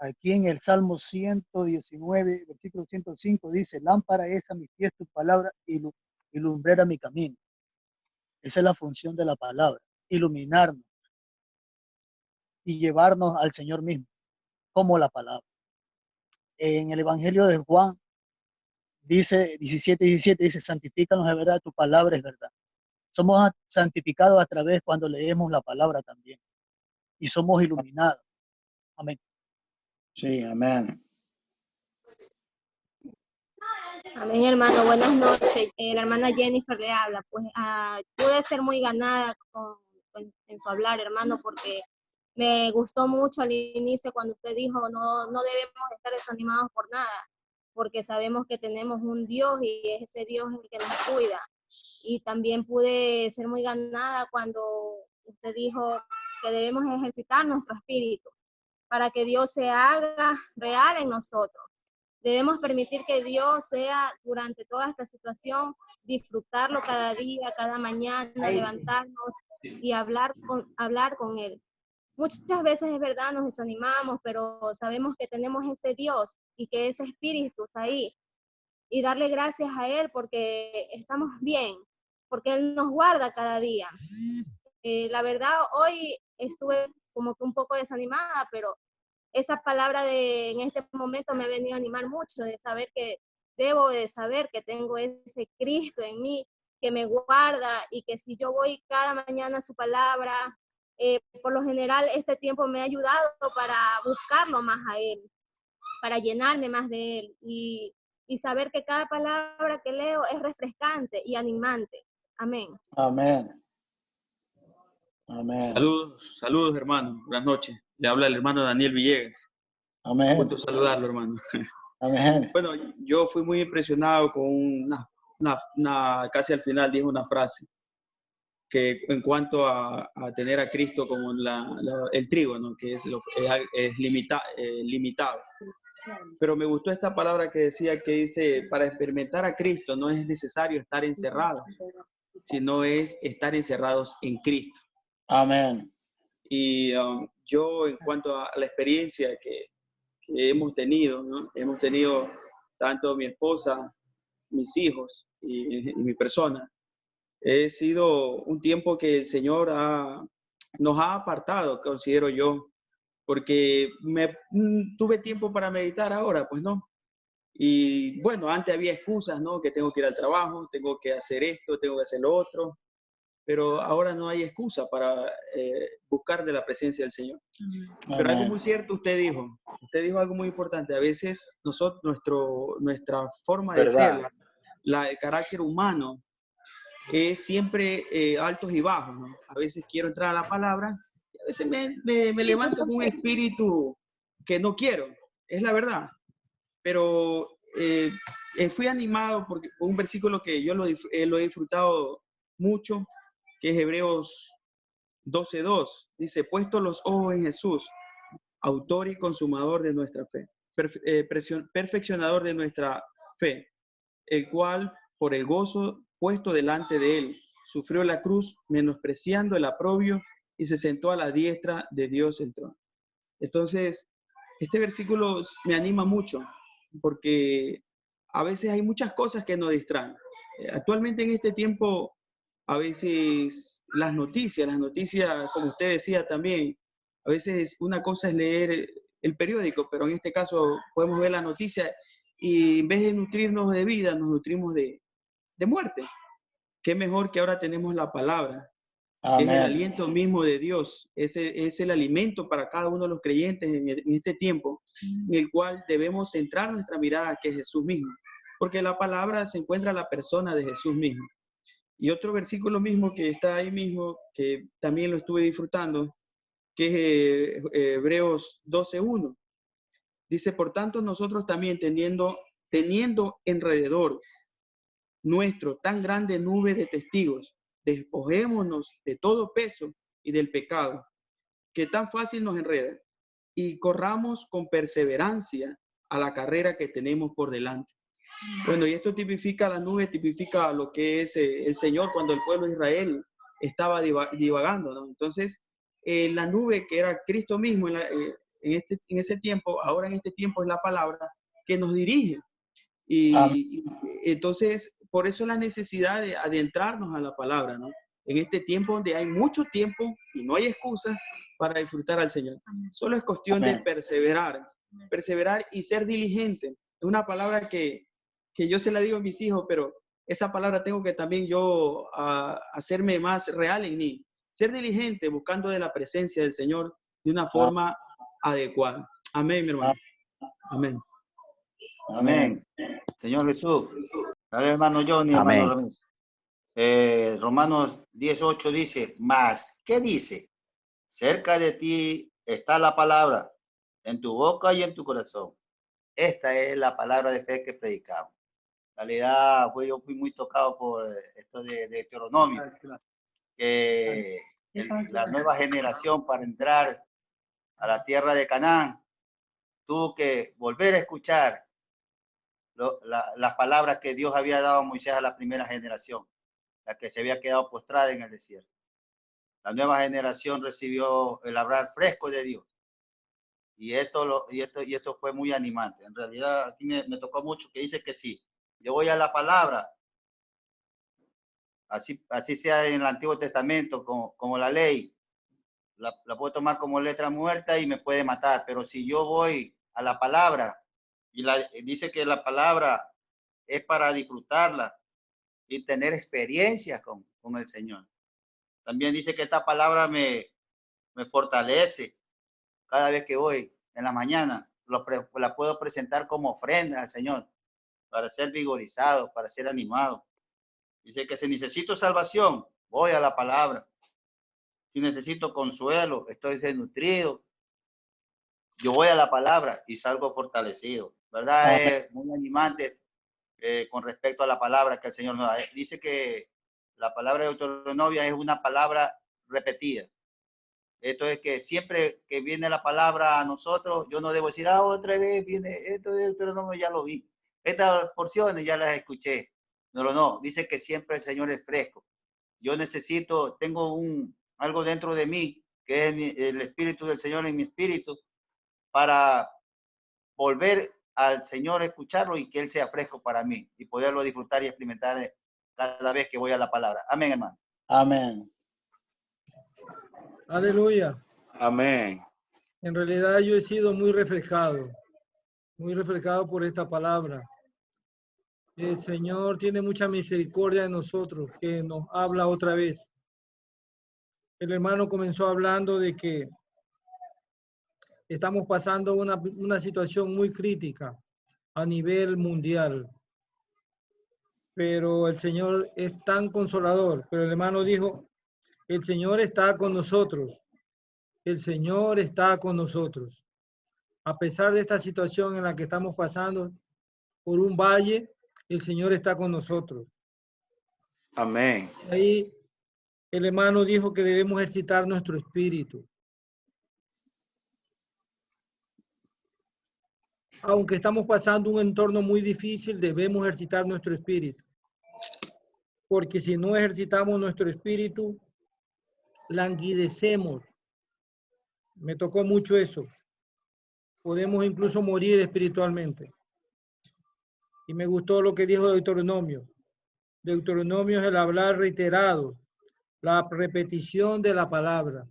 Aquí en el Salmo 119, versículo 105, dice, lámpara es a mis pies tu palabra y lumbrera mi camino. Esa es la función de la palabra, iluminarnos y llevarnos al Señor mismo, como la palabra. En el Evangelio de Juan, dice 17:17, dice, santifícanos de verdad, tu palabra es verdad. Somos santificados a través cuando leemos la palabra también. Y somos iluminados. Amén. Sí, amén. Amén, hermano. Buenas noches. La hermana Jennifer le habla. Pues pude ser muy ganada en su hablar, hermano, porque me gustó mucho al inicio cuando usted dijo no debemos estar desanimados por nada, porque sabemos que tenemos un Dios y es ese Dios el que nos cuida. Y también pude ser muy ganada cuando usted dijo que debemos ejercitar nuestro espíritu para que Dios se haga real en nosotros. Debemos permitir que Dios sea durante toda esta situación, disfrutarlo cada día, cada mañana, levantarnos y hablar con Él. Muchas veces es verdad, nos desanimamos, pero sabemos que tenemos ese Dios y que ese espíritu está ahí. Y darle gracias a Él porque estamos bien, porque Él nos guarda cada día. La verdad, hoy estuve como que un poco desanimada, pero esa palabra en este momento me ha venido a animar mucho, de saber que debo de saber que tengo ese Cristo en mí, que me guarda y que si yo voy cada mañana a su palabra, por lo general este tiempo me ha ayudado para buscarlo más a Él, para llenarme más de Él y saber que cada palabra que leo es refrescante y animante. Amén. Amén. Amén. Saludos hermano, buenas noches. Le habla el hermano Daniel Villegas. Amén. Un gusto saludarlo, hermano. Amén. Bueno, yo fui muy impresionado con casi al final dijo una frase, que en cuanto a tener a Cristo como el trigo, ¿no? Que es limitado. Pero me gustó esta palabra que decía, que dice, para experimentar a Cristo no es necesario estar encerrados, sino es estar encerrados en Cristo. Amén. Y yo, en cuanto a la experiencia que hemos tenido, ¿no? Hemos tenido tanto mi esposa, mis hijos y mi persona. He sido un tiempo que el Señor nos ha apartado, considero yo, porque tuve tiempo para meditar ahora, pues no. Y bueno, antes había excusas, ¿no? Que tengo que ir al trabajo, tengo que hacer esto, tengo que hacer lo otro. Pero ahora no hay excusa para buscar de la presencia del Señor. Pero algo muy cierto usted dijo algo muy importante. A veces nuestra forma de ser, el carácter humano, es siempre altos y bajos, ¿no? A veces quiero entrar a la palabra, y a veces me levanto con un espíritu que no quiero, es la verdad. Pero fui animado por un versículo que yo lo he disfrutado mucho, que es Hebreos 12:2. Dice, puesto los ojos en Jesús, autor y consumador de nuestra fe, perfeccionador de nuestra fe, el cual, por el gozo puesto delante de él, sufrió la cruz, menospreciando el oprobio, y se sentó a la diestra de Dios el trono. Entonces, este versículo me anima mucho, porque a veces hay muchas cosas que nos distraen. Actualmente en este tiempo, a veces las noticias, como usted decía también, a veces una cosa es leer el periódico, pero en este caso podemos ver la noticia y en vez de nutrirnos de vida, nos nutrimos de muerte. Qué mejor que ahora tenemos la palabra. Amén. Es el aliento mismo de Dios, es el alimento para cada uno de los creyentes en este tiempo, en el cual debemos centrar nuestra mirada, que es Jesús mismo, porque la palabra se encuentra en la persona de Jesús mismo. Y otro versículo mismo que está ahí mismo, que también lo estuve disfrutando, que es Hebreos 12:1. Dice, por tanto, nosotros también teniendo alrededor nuestro tan grande nube de testigos, despojémonos de todo peso y del pecado, que tan fácil nos enreda, y corramos con perseverancia a la carrera que tenemos por delante. Bueno, y esto tipifica la nube, tipifica lo que es el Señor cuando el pueblo de Israel estaba divagando, ¿no? Entonces, la nube que era Cristo mismo en ese tiempo, ahora en este tiempo es la palabra que nos dirige. Y entonces, por eso la necesidad de adentrarnos a la palabra, ¿no? En este tiempo donde hay mucho tiempo y no hay excusa para disfrutar al Señor. Solo es cuestión de perseverar y ser diligente. Es una palabra que yo se la digo a mis hijos, pero esa palabra tengo que también yo hacerme más real en mí. Ser diligente buscando de la presencia del Señor de una forma adecuada. Amén, mi hermano. Amén. Amén. Señor Jesús. Dale, hermano Johnny, Amén. hermano Ramírez. Romanos 18 dice, mas, ¿qué dice? Cerca de ti está la palabra, en tu boca y en tu corazón. Esta es la palabra de fe que predicamos. En realidad, yo fui muy tocado por esto de Deuteronomio, que la nueva generación para entrar a la tierra de Canaán tuvo que volver a escuchar las palabras que Dios había dado a Moisés a la primera generación, la que se había quedado postrada en el desierto. La nueva generación recibió el hablar fresco de Dios. Y esto fue muy animante. En realidad, aquí me tocó mucho que dice que sí. Yo voy a la palabra, así sea en el Antiguo Testamento, como la ley, la puedo tomar como letra muerta y me puede matar. Pero si yo voy a la palabra, y dice que la palabra es para disfrutarla y tener experiencias con el Señor. También dice que esta palabra me fortalece cada vez que voy en la mañana. La puedo presentar como ofrenda al Señor para ser vigorizado, para ser animado. Dice que si necesito salvación, voy a la palabra. Si necesito consuelo, estoy desnutrido, yo voy a la palabra y salgo fortalecido. ¿Verdad? Es muy animante con respecto a la palabra que el Señor nos da. Dice que la palabra de Deuteronomio es una palabra repetida. Esto es que siempre que viene la palabra a nosotros, yo no debo decir, otra vez viene esto de Deuteronomio, ya lo vi. Estas porciones ya las escuché. No. Dice que siempre el Señor es fresco. Yo tengo algo dentro de mí, que es el Espíritu del Señor en mi espíritu, para volver al Señor a escucharlo y que Él sea fresco para mí y poderlo disfrutar y experimentar cada vez que voy a la palabra. Amén, hermano. Amén. Aleluya. Amén. En realidad yo he sido muy refrescado por esta palabra. El Señor tiene mucha misericordia de nosotros, que nos habla otra vez. El hermano comenzó hablando de que estamos pasando una situación muy crítica a nivel mundial. Pero el Señor es tan consolador. Pero el hermano dijo, el Señor está con nosotros. El Señor está con nosotros. A pesar de esta situación en la que estamos pasando por un valle, el Señor está con nosotros. Amén. Ahí el hermano dijo que debemos ejercitar nuestro espíritu. Aunque estamos pasando un entorno muy difícil, debemos ejercitar nuestro espíritu. Porque si no ejercitamos nuestro espíritu, languidecemos. Me tocó mucho eso. Podemos incluso morir espiritualmente. Y me gustó lo que dijo Deuteronomio. Deuteronomio es el hablar reiterado, la repetición de la palabra.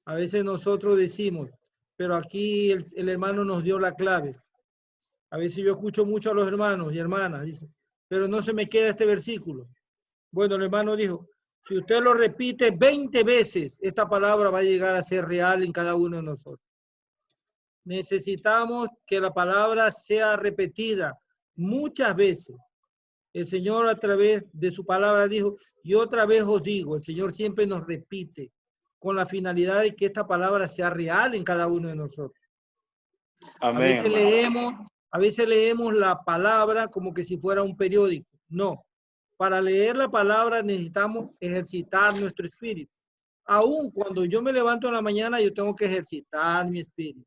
A veces nosotros decimos, pero aquí el hermano nos dio la clave. A veces yo escucho mucho a los hermanos y hermanas, dicen, pero no se me queda este versículo. Bueno, el hermano dijo, si usted lo repite 20 veces, esta palabra va a llegar a ser real en cada uno de nosotros. Necesitamos que la palabra sea repetida muchas veces. El Señor a través de su palabra dijo, y otra vez os digo, el Señor siempre nos repite con la finalidad de que esta palabra sea real en cada uno de nosotros. Amén, A veces leemos la palabra como que si fuera un periódico. No, para leer la palabra necesitamos ejercitar nuestro espíritu. Aún cuando yo me levanto en la mañana, yo tengo que ejercitar mi espíritu.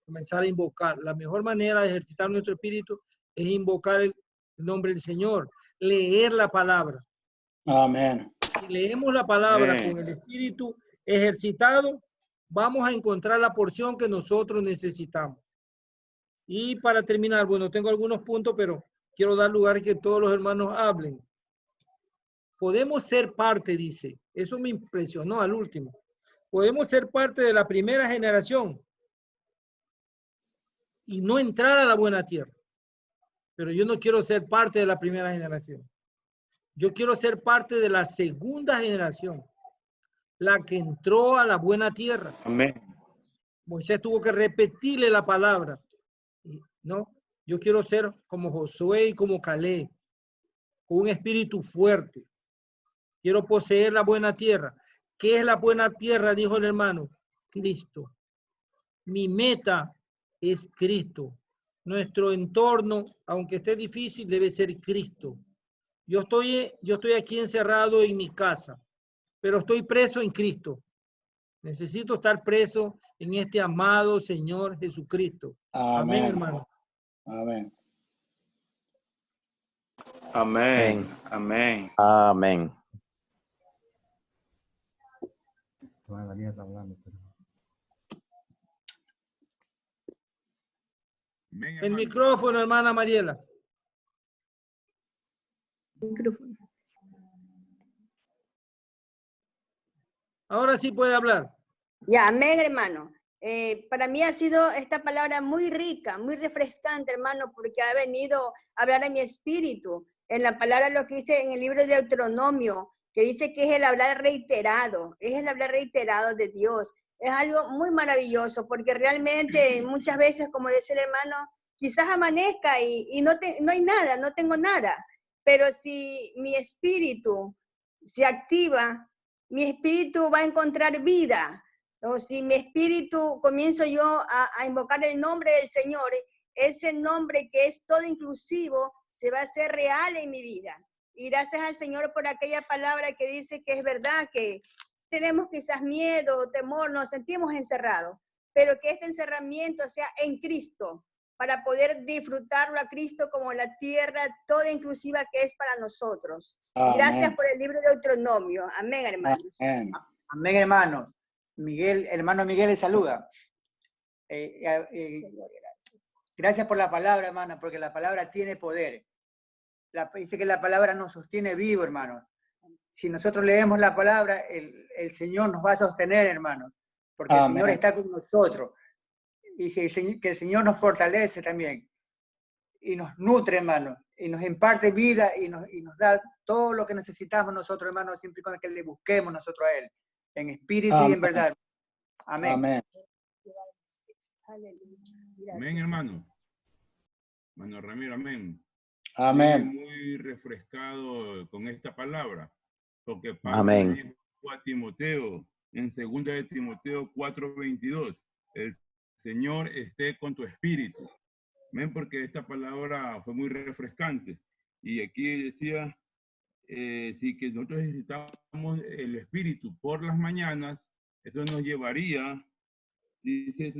Comenzar a invocar. La mejor manera de ejercitar nuestro espíritu es invocar el nombre del Señor. Leer la palabra. Amén. Si leemos la palabra Amén. con el espíritu ejercitado, vamos a encontrar la porción que nosotros necesitamos. Y para terminar, bueno, tengo algunos puntos, pero quiero dar lugar a que todos los hermanos hablen. Podemos ser parte, dice. Eso me impresionó al último. Podemos ser parte de la primera generación y no entrar a la buena tierra. Pero yo no quiero ser parte de la primera generación. Yo quiero ser parte de la segunda generación, la que entró a la buena tierra. Amén. Moisés tuvo que repetirle la palabra. No, yo quiero ser como Josué y como Caleb, con un espíritu fuerte. Quiero poseer la buena tierra. ¿Qué es la buena tierra? Dijo el hermano. Cristo. Mi meta es Cristo. Nuestro entorno, aunque esté difícil, debe ser Cristo. Yo estoy aquí encerrado en mi casa, pero estoy preso en Cristo. Necesito estar preso en este amado Señor Jesucristo. Amén, hermano. Amén. Amén. Amén. Amén. El micrófono, hermana Mariela. Micrófono. Ahora sí puede hablar. Ya, amén, hermano. Para mí ha sido esta palabra muy rica, muy refrescante, hermano, porque ha venido a hablar a mi espíritu. En la palabra lo que dice en el libro de Deuteronomio, que dice que es el hablar reiterado, es el hablar reiterado de Dios. Es algo muy maravilloso, porque realmente muchas veces, como dice el hermano, quizás amanezca y no hay nada, no tengo nada. Pero si mi espíritu se activa, mi espíritu va a encontrar vida. O si mi espíritu comienzo yo a invocar el nombre del Señor, ese nombre que es todo inclusivo se va a hacer real en mi vida. Y gracias al Señor por aquella palabra que dice que es verdad que tenemos quizás miedo, temor, nos sentimos encerrados, pero que este encerramiento sea en Cristo, para poder disfrutarlo a Cristo como la tierra toda inclusiva que es para nosotros. Amén. Gracias por el libro de Deuteronomio. Amén, hermanos. Amén. Amén, hermanos. Hermano Miguel les saluda. Gracias por la palabra, hermano, porque la palabra tiene poder. Dice que la palabra nos sostiene vivo, hermano. Si nosotros leemos la palabra, el Señor nos va a sostener, hermano, porque el Señor está con nosotros. Y que el Señor nos fortalece también. Y nos nutre, hermano. Y nos imparte vida y nos da todo lo que necesitamos nosotros, hermano, siempre y cuando que le busquemos nosotros a Él. En espíritu y en verdad. Amén. Amén. Amén, hermano. Hermano Ramiro, amén. Amén. Muy refrescado con esta palabra, porque Pablo Amén. dijo a Timoteo, en 2 de Timoteo 4:22, el Señor esté con tu espíritu. Amén, porque esta palabra fue muy refrescante. Y aquí decía, sí, que nosotros necesitamos el espíritu por las mañanas, eso nos llevaría, dice,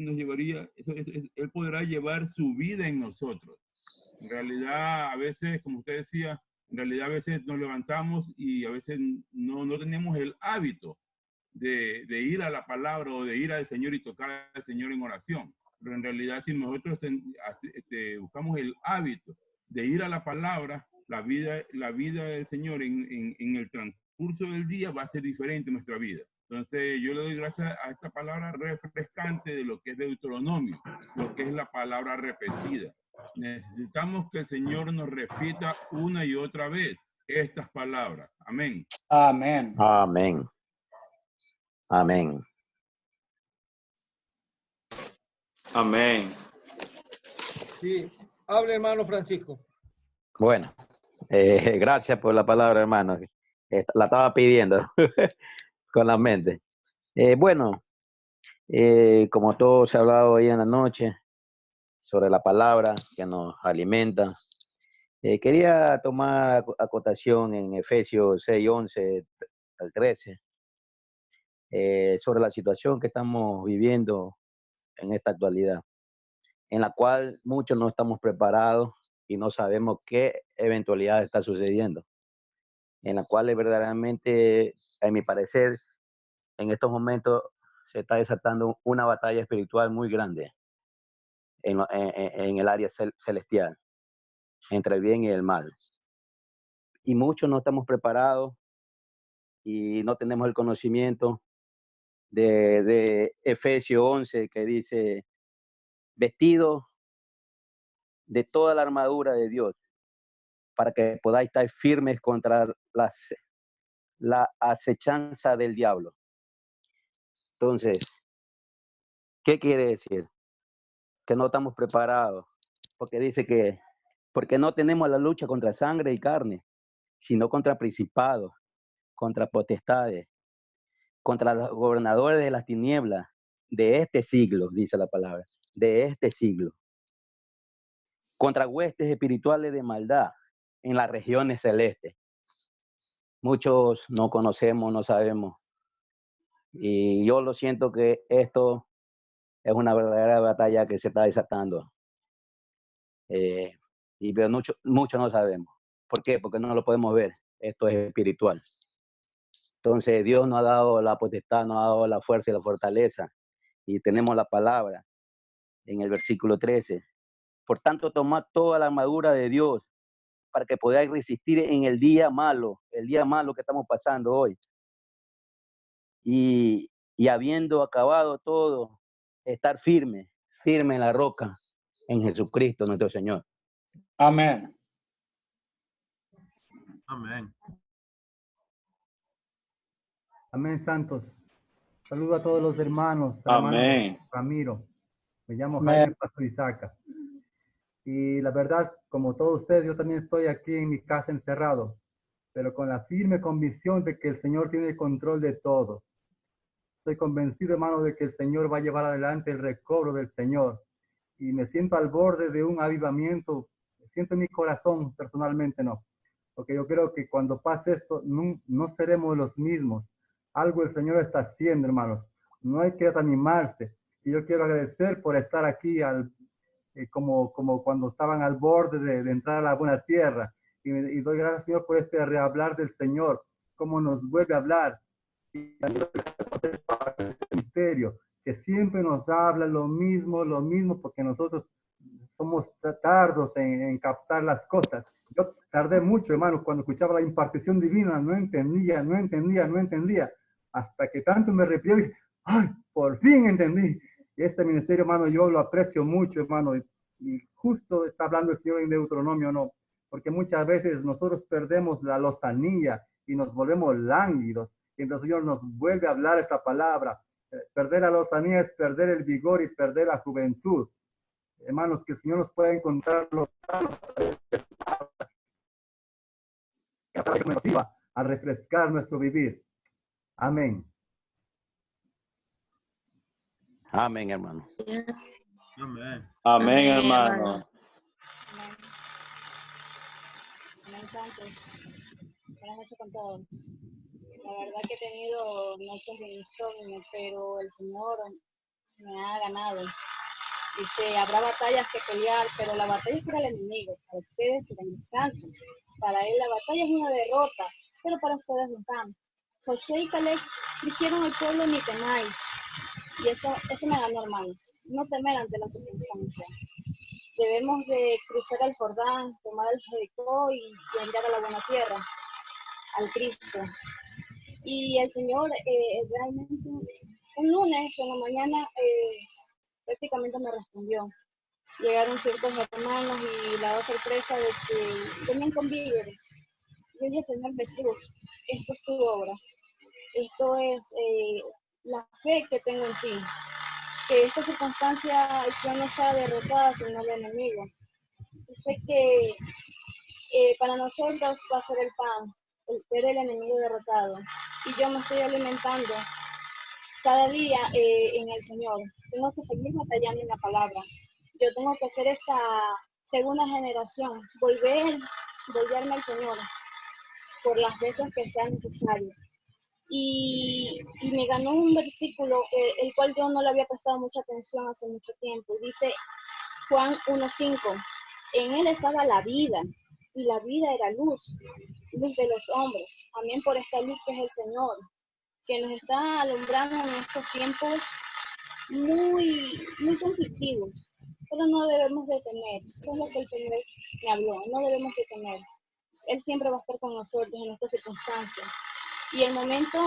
él podrá llevar su vida en nosotros. En realidad, a veces, como usted decía, en realidad a veces nos levantamos y a veces no tenemos el hábito de ir a la palabra o de ir al Señor y tocar al Señor en oración. Pero en realidad, si nosotros buscamos el hábito de ir a la palabra, la vida del Señor en el transcurso del día va a ser diferente en nuestra vida. Entonces, yo le doy gracias a esta palabra refrescante de lo que es Deuteronomio, lo que es la palabra repetida. Necesitamos que el Señor nos repita una y otra vez estas palabras. Amén. Amén. Amén. Amén. Amén. Sí, hable, hermano Francisco. Bueno, gracias por la palabra, hermano. La estaba pidiendo con la mente. Bueno, como todo se ha hablado hoy en la noche sobre la palabra que nos alimenta, quería tomar acotación en Efesios 6:11 al 13 sobre la situación que estamos viviendo en esta actualidad, en la cual muchos no estamos preparados y no sabemos qué eventualidad está sucediendo, en la cual verdaderamente, a mi parecer, en estos momentos se está desatando una batalla espiritual muy grande en el área celestial, entre el bien y el mal. Y muchos no estamos preparados y no tenemos el conocimiento de Efesios 11, que dice, vestidos de toda la armadura de Dios, para que podáis estar firmes contra la acechanza del diablo. Entonces, ¿qué quiere decir? Que no estamos preparados, porque dice que, porque no tenemos la lucha contra sangre y carne, sino contra principados, contra potestades, contra los gobernadores de las tinieblas de este siglo, dice la palabra, de este siglo, contra huestes espirituales de maldad en las regiones celestes. Muchos no conocemos, no sabemos, y yo lo siento que esto es una verdadera batalla que se está desatando. Y pero mucho no sabemos. ¿Por qué? Porque no lo podemos ver. Esto es espiritual. Entonces Dios nos ha dado la potestad, nos ha dado la fuerza y la fortaleza. Y tenemos la palabra en el versículo 13. Por tanto, tomad toda la armadura de Dios para que podáis resistir en el día malo que estamos pasando hoy. Y habiendo acabado todo, estar firme en la roca, en Jesucristo nuestro Señor. Amén. Amén. Amén, santos. Saludo a todos los hermanos. Amén. Hermano Ramiro. Me llamo Amén. Jaime Pastor Isaca. Y la verdad, como todos ustedes, yo también estoy aquí en mi casa encerrado, pero con la firme convicción de que el Señor tiene el control de todo. Estoy convencido, hermano, de que el Señor va a llevar adelante el recobro del Señor. Y me siento al borde de un avivamiento. Siento en mi corazón, personalmente no. Porque yo creo que cuando pase esto, no seremos los mismos. Algo el Señor está haciendo, hermanos. No hay que animarse. Y yo quiero agradecer por estar aquí como cuando estaban al borde de entrar a la buena tierra. Y doy gracias, Señor, por este rehablar del Señor, cómo nos vuelve a hablar. Y este misterio, que siempre nos habla lo mismo, porque nosotros somos tardos en captar las cosas. Yo tardé mucho, hermano, cuando escuchaba la impartición divina, no entendía, hasta que tanto me arrepió y ¡ay! Por fin entendí. Y este ministerio, hermano, yo lo aprecio mucho, hermano, y justo está hablando el Señor en Deuteronomio, ¿no? Porque muchas veces nosotros perdemos la lozanía y nos volvemos lánguidos, y entonces el Señor nos vuelve a hablar esta palabra. Perder la lozanía es perder el vigor y perder la juventud. Hermanos, que el Señor nos pueda encontrar que nos iba a refrescar nuestro vivir. Amén. Amén, hermano. Amén. Amén, hermano. Amén, santos. Buenas noches con todos. La verdad que he tenido noches de insomnio, pero el Señor me ha ganado. Dice, habrá batallas que pelear, pero la batalla es para el enemigo, para ustedes que descansan. Para él la batalla es una derrota, pero para ustedes un pan. Josué y Caleb dijeron al pueblo, ni temáis. Y eso me ganó, hermanos. No temer ante las circunstancias. Debemos de cruzar el Jordán, tomar el Jericó y entrar a la buena tierra, al Cristo. Y el Señor realmente, un lunes en la mañana, prácticamente me respondió. Llegaron ciertos hermanos y la sorpresa de que venían con víveres. Yo dije, Señor Jesús, esto es tu obra. Esto es la fe que tengo en ti. Que esta circunstancia yo no sea derrotada, sino el enemigo. Yo sé que para nosotros va a ser el pan, ver el enemigo derrotado. Y yo me estoy alimentando cada día en el Señor. Tengo que seguir batallando en la palabra. Yo tengo que ser esa segunda generación, volverme al Señor por las veces que sea necesario. Y me ganó un versículo, el cual yo no le había prestado mucha atención hace mucho tiempo. Dice Juan 1:5, en él estaba la vida, y la vida era luz de los hombres. Amén, por esta luz que es el Señor, que nos está alumbrando en estos tiempos muy conflictivos, pero no debemos de temer. Eso es lo que el Señor me habló, no debemos de temer. Él siempre va a estar con nosotros en estas circunstancias. Y el momento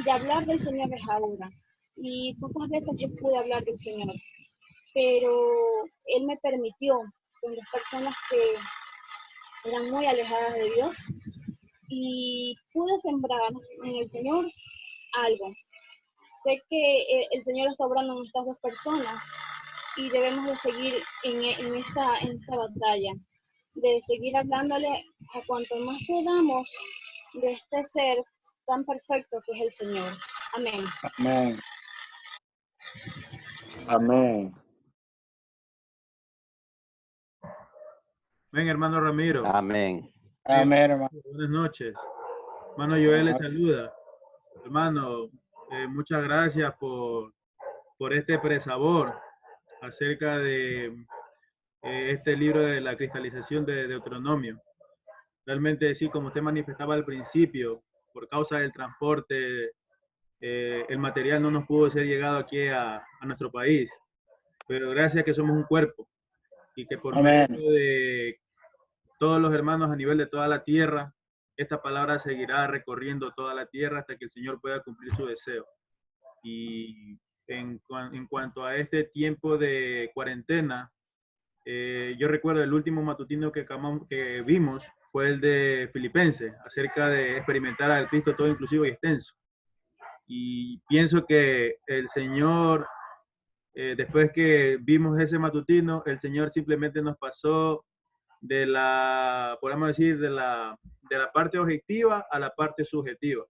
de hablar del Señor es ahora. Y pocas veces yo pude hablar del Señor, pero Él me permitió con las personas que eran muy alejadas de Dios y pude sembrar en el Señor algo. Sé que el Señor está obrando en estas dos personas y debemos de seguir en esta batalla, de seguir hablándole a cuanto más podamos de este ser tan perfecto que es el Señor. Amén. Amén. Amén. Ven, hermano Ramiro. Amén. Amén, hermano. Buenas noches. Hermano Joel le saluda. Hermano, muchas gracias por este presabor acerca de este libro de la cristalización de Deuteronomio. Realmente sí, como usted manifestaba al principio, por causa del transporte, el material no nos pudo ser llegado aquí a nuestro país, pero gracias a que somos un cuerpo y que por Amén. medio de todos los hermanos a nivel de toda la tierra, esta palabra seguirá recorriendo toda la tierra hasta que el Señor pueda cumplir su deseo. Y en cuanto a este tiempo de cuarentena, yo recuerdo el último matutino que vimos fue el de Filipenses, acerca de experimentar al Cristo todo inclusivo y extenso. Y pienso que el Señor, después que vimos ese matutino, el Señor simplemente nos pasó de la, podemos decir, de la parte objetiva a la parte subjetiva.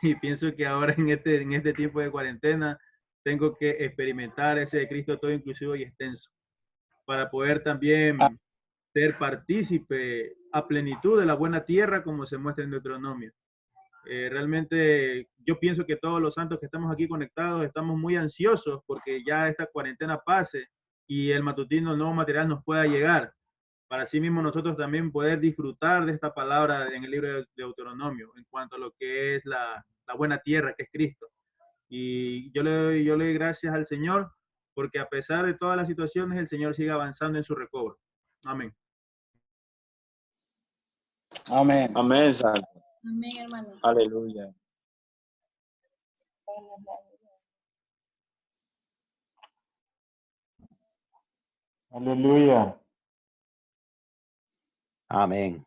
Y pienso que ahora en este tiempo de cuarentena tengo que experimentar ese Cristo todo inclusivo y extenso para poder también ser partícipe a plenitud de la buena tierra como se muestra en Deuteronomio. Realmente yo pienso que todos los santos que estamos aquí conectados estamos muy ansiosos porque ya esta cuarentena pase y el matutino nuevo material nos pueda llegar, para así mismo nosotros también poder disfrutar de esta palabra en el libro de Deuteronomio en cuanto a lo que es la buena tierra que es Cristo. Y yo le doy gracias al Señor porque a pesar de todas las situaciones el Señor sigue avanzando en su recobro. Amén. Amén. Amén, Santo. Amén, hermano. Aleluya. Aleluya. Amén.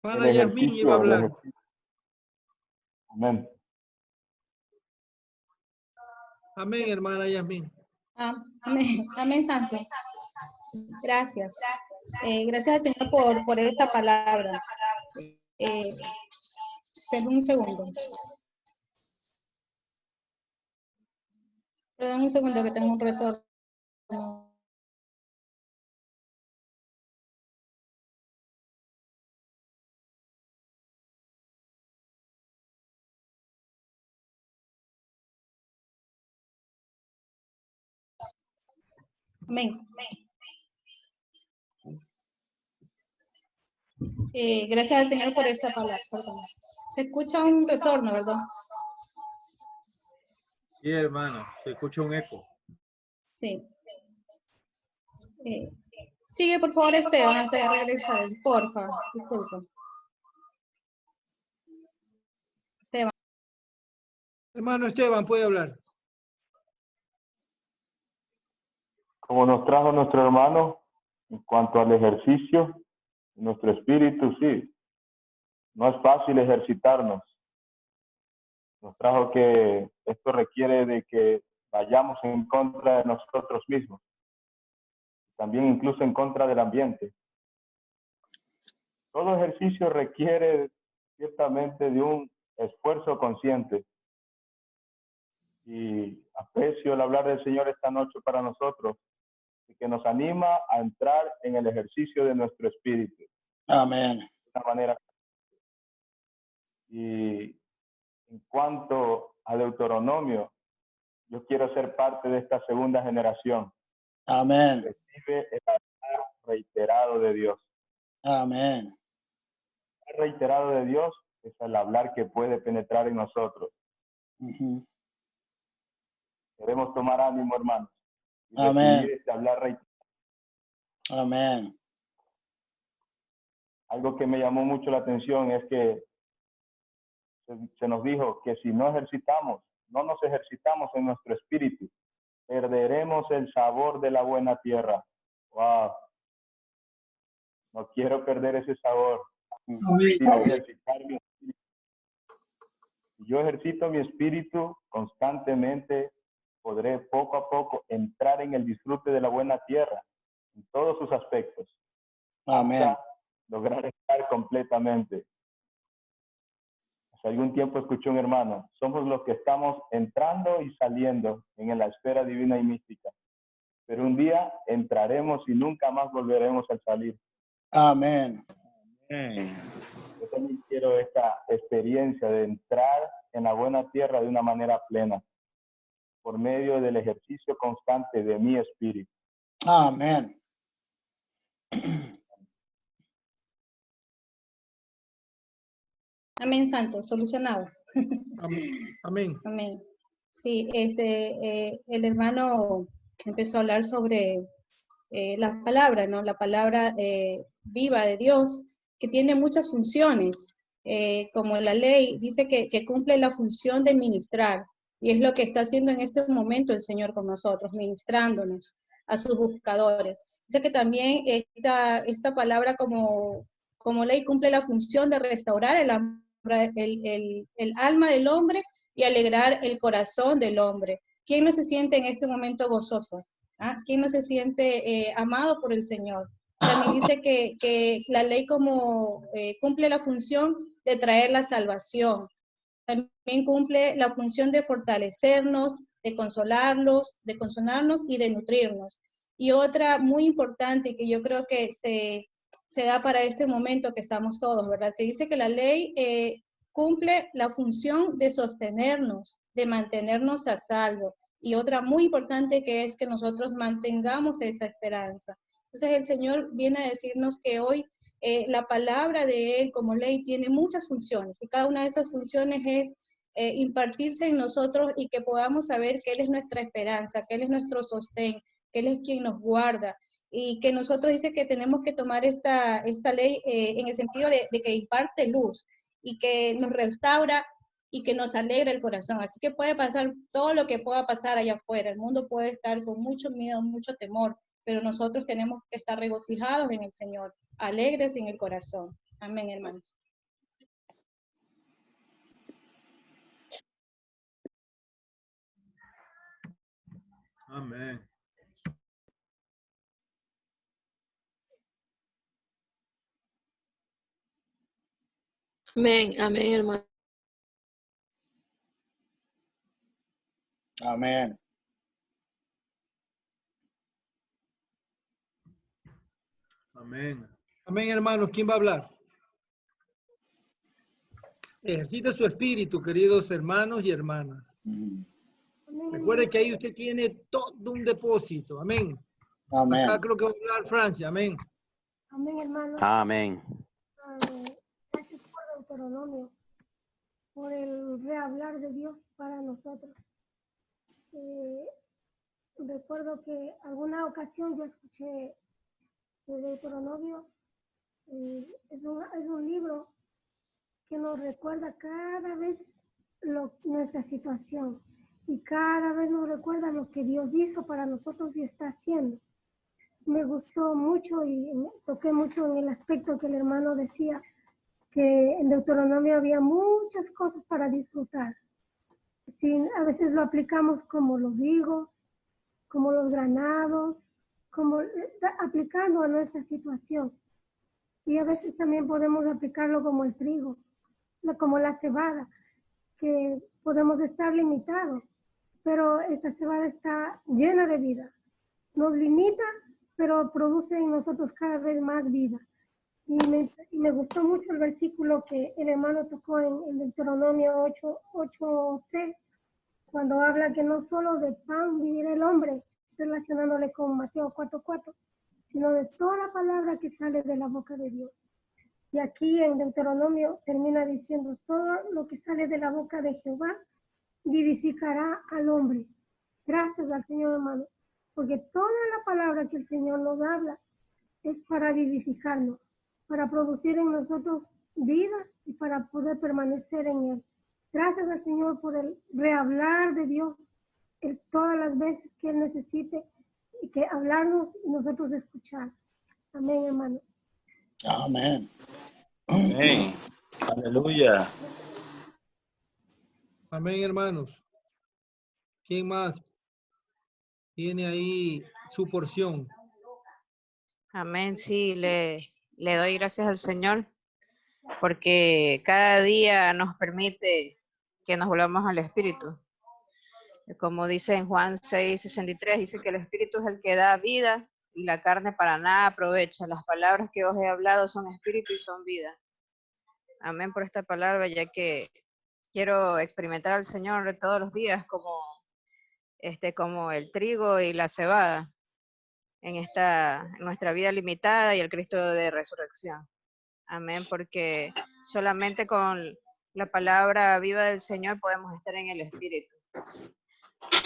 Pana Yasmín iba a hablar. Amén. Amén, hermana Yasmín. Amén, amén, Santo. Gracias. Gracias al Señor por esta palabra. Perdón un segundo. Perdón un segundo que tengo un retorno. Amén. Gracias al Señor por esta palabra. Perdón. Se escucha un retorno, ¿verdad? Sí, hermano, se escucha un eco. Sí. Sigue, por favor, Esteban, antes de regresar. Porfa, disculpa. Esteban. Hermano Esteban, puede hablar. Como nos trajo nuestro hermano, en cuanto al ejercicio, nuestro espíritu, sí. No es fácil ejercitarnos. Nos trajo que esto requiere de que vayamos en contra de nosotros mismos. También incluso en contra del ambiente. Todo ejercicio requiere ciertamente de un esfuerzo consciente. Y aprecio el hablar del Señor esta noche para nosotros, que nos anima a entrar en el ejercicio de nuestro espíritu. Amén. De una manera. Y en cuanto a Deuteronomio, yo quiero ser parte de esta segunda generación. Amén. Recibe el hablar reiterado de Dios. Amén. El reiterado de Dios es el hablar que puede penetrar en nosotros. Debemos tomar ánimo, hermanos, y Amén. recibir este hablar reiterado. Amén. Algo que me llamó mucho la atención es que se nos dijo que si no nos ejercitamos en nuestro espíritu, perderemos el sabor de la buena tierra. Wow. No quiero perder ese sabor. Quiero ejercitar mi espíritu. Si yo ejercito mi espíritu constantemente, podré poco a poco entrar en el disfrute de la buena tierra, en todos sus aspectos. Amén. Hasta lograr estar completamente. Hace algún tiempo escuché un hermano, somos los que estamos entrando y saliendo en la esfera divina y mística, pero un día entraremos y nunca más volveremos a salir. Amén. Yo también quiero esta experiencia de entrar en la buena tierra de una manera plena, por medio del ejercicio constante de mi espíritu. Amén. Amén, santo, solucionado. Amén. Amén. Sí, el hermano empezó a hablar sobre la palabra, ¿no? La palabra viva de Dios, que tiene muchas funciones, como la ley dice que cumple la función de ministrar, y es lo que está haciendo en este momento el Señor con nosotros, ministrándonos a sus buscadores. Dice que también esta palabra como ley cumple la función de restaurar el alma del hombre y alegrar el corazón del hombre. ¿Quién no se siente en este momento gozoso? ¿Ah? ¿Quién no se siente amado por el Señor? También dice que la ley cumple la función de traer la salvación. También cumple la función de fortalecernos, de consolarnos y de nutrirnos. Y otra muy importante que yo creo que se da para este momento que estamos todos, ¿verdad? Que dice que la ley cumple la función de sostenernos, de mantenernos a salvo. Y otra muy importante que es que nosotros mantengamos esa esperanza. Entonces el Señor viene a decirnos que hoy la palabra de Él como ley tiene muchas funciones y cada una de esas funciones es impartirse en nosotros y que podamos saber que Él es nuestra esperanza, que Él es nuestro sostén, que Él es quien nos guarda y que nosotros dice que tenemos que tomar esta ley en el sentido de que imparte luz y que nos restaura y que nos alegra el corazón. Así que puede pasar todo lo que pueda pasar allá afuera. El mundo puede estar con mucho miedo, mucho temor, pero nosotros tenemos que estar regocijados en el Señor, alegres en el corazón. Amén, hermanos. Amén. Amén, amén, hermano. Amén. Amén. Amén, hermanos. ¿Quién va a hablar? Ejercite su espíritu, queridos hermanos y hermanas. Recuerde que ahí usted tiene todo un depósito. Amén. Amén. Acá creo que va a hablar Francia. Amén. Amén, hermano. Amén. Gracias por Deuteronomio, por el rehablar de Dios para nosotros. Recuerdo que alguna ocasión yo escuché de Deuteronomio. Es un libro que nos recuerda cada vez nuestra situación y cada vez nos recuerda lo que Dios hizo para nosotros y está haciendo. Me gustó mucho y me toqué mucho en el aspecto que el hermano decía, que en Deuteronomio había muchas cosas para disfrutar. Sí, a veces lo aplicamos como los higos, como los granados, como aplicando a nuestra situación. Y a veces también podemos aplicarlo como el trigo, como la cebada, que podemos estar limitados, pero esta cebada está llena de vida. Nos limita, pero produce en nosotros cada vez más vida. Y me gustó mucho el versículo que el hermano tocó en Deuteronomio 8:3, cuando habla que no solo de pan vivirá el hombre, relacionándole con Mateo 4:4, sino de toda la palabra que sale de la boca de Dios. Y aquí en Deuteronomio termina diciendo, todo lo que sale de la boca de Jehová vivificará al hombre. Gracias al Señor, hermanos, porque toda la palabra que el Señor nos habla es para vivificarnos, para producir en nosotros vida y para poder permanecer en Él. Gracias al Señor por el rehablar de Dios todas las veces que Él necesite y que hablarnos y nosotros escuchar. Amén, hermano. Amén. Amén. Aleluya. Amén, hermanos. ¿Quién más tiene ahí su porción? Amén, sí, le doy gracias al Señor porque cada día nos permite que nos volvamos al Espíritu. Como dice en Juan 6:63, dice que el Espíritu es el que da vida y la carne para nada aprovecha. Las palabras que os he hablado son Espíritu y son vida. Amén por esta palabra, ya que quiero experimentar al Señor todos los días como el trigo y la cebada en nuestra vida limitada y el Cristo de resurrección. Amén, porque solamente con la palabra viva del Señor podemos estar en el Espíritu.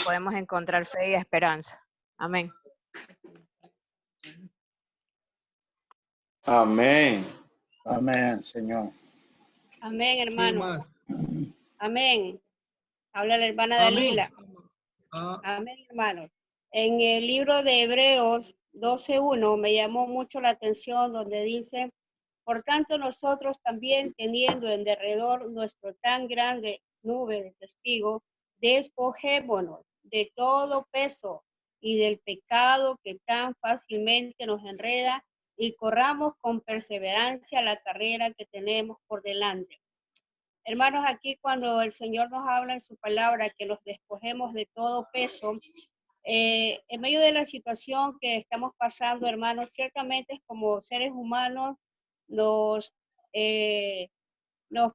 Podemos encontrar fe y esperanza. Amén. Amén. Amén, Señor. Amén, ¿Quién hermano. más? Amén. Habla la hermana Amén. Dalila. Amén, hermano. En el libro de Hebreos 12:1 me llamó mucho la atención donde dice, por tanto nosotros también teniendo en derredor nuestro tan grande nube de testigos, despojémonos de todo peso y del pecado que tan fácilmente nos enreda y corramos con perseverancia la carrera que tenemos por delante. Hermanos, aquí cuando el Señor nos habla en su palabra que nos despojemos de todo peso, en medio de la situación que estamos pasando, hermanos, ciertamente como seres humanos nos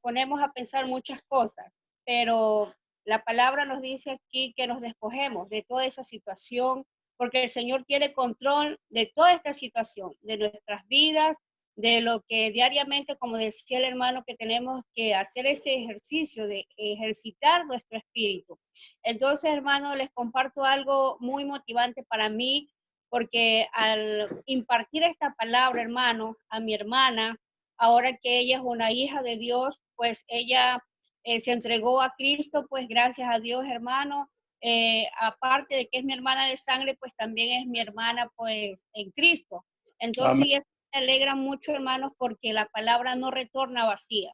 ponemos a pensar muchas cosas, pero la palabra nos dice aquí que nos despojemos de toda esa situación, porque el Señor tiene control de toda esta situación, de nuestras vidas, de lo que diariamente, como decía el hermano, que tenemos que hacer ese ejercicio de ejercitar nuestro espíritu. Entonces, hermano, les comparto algo muy motivante para mí, porque al impartir esta palabra, hermano, a mi hermana, ahora que ella es una hija de Dios, pues ella se entregó a Cristo, pues gracias a Dios, hermano. Aparte de que es mi hermana de sangre, pues también es mi hermana, pues, en Cristo. Entonces, Amén. y eso me alegra mucho, hermanos, porque la palabra no retorna vacía.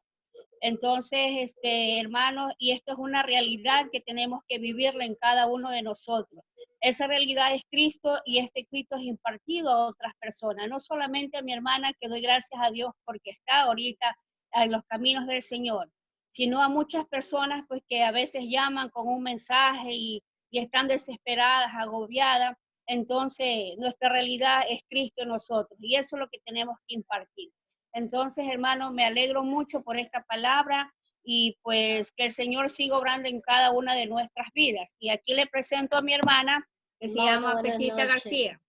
Entonces, hermanos, y esto es una realidad que tenemos que vivirla en cada uno de nosotros. Esa realidad es Cristo y este Cristo es impartido a otras personas, no solamente a mi hermana, que doy gracias a Dios porque está ahorita en los caminos del Señor, sino a muchas personas pues que a veces llaman con un mensaje y están desesperadas, agobiadas. Entonces, nuestra realidad es Cristo en nosotros y eso es lo que tenemos que impartir. Entonces, hermano, me alegro mucho por esta palabra y pues que el Señor siga obrando en cada una de nuestras vidas. Y aquí le presento a mi hermana, que se llama Petita García.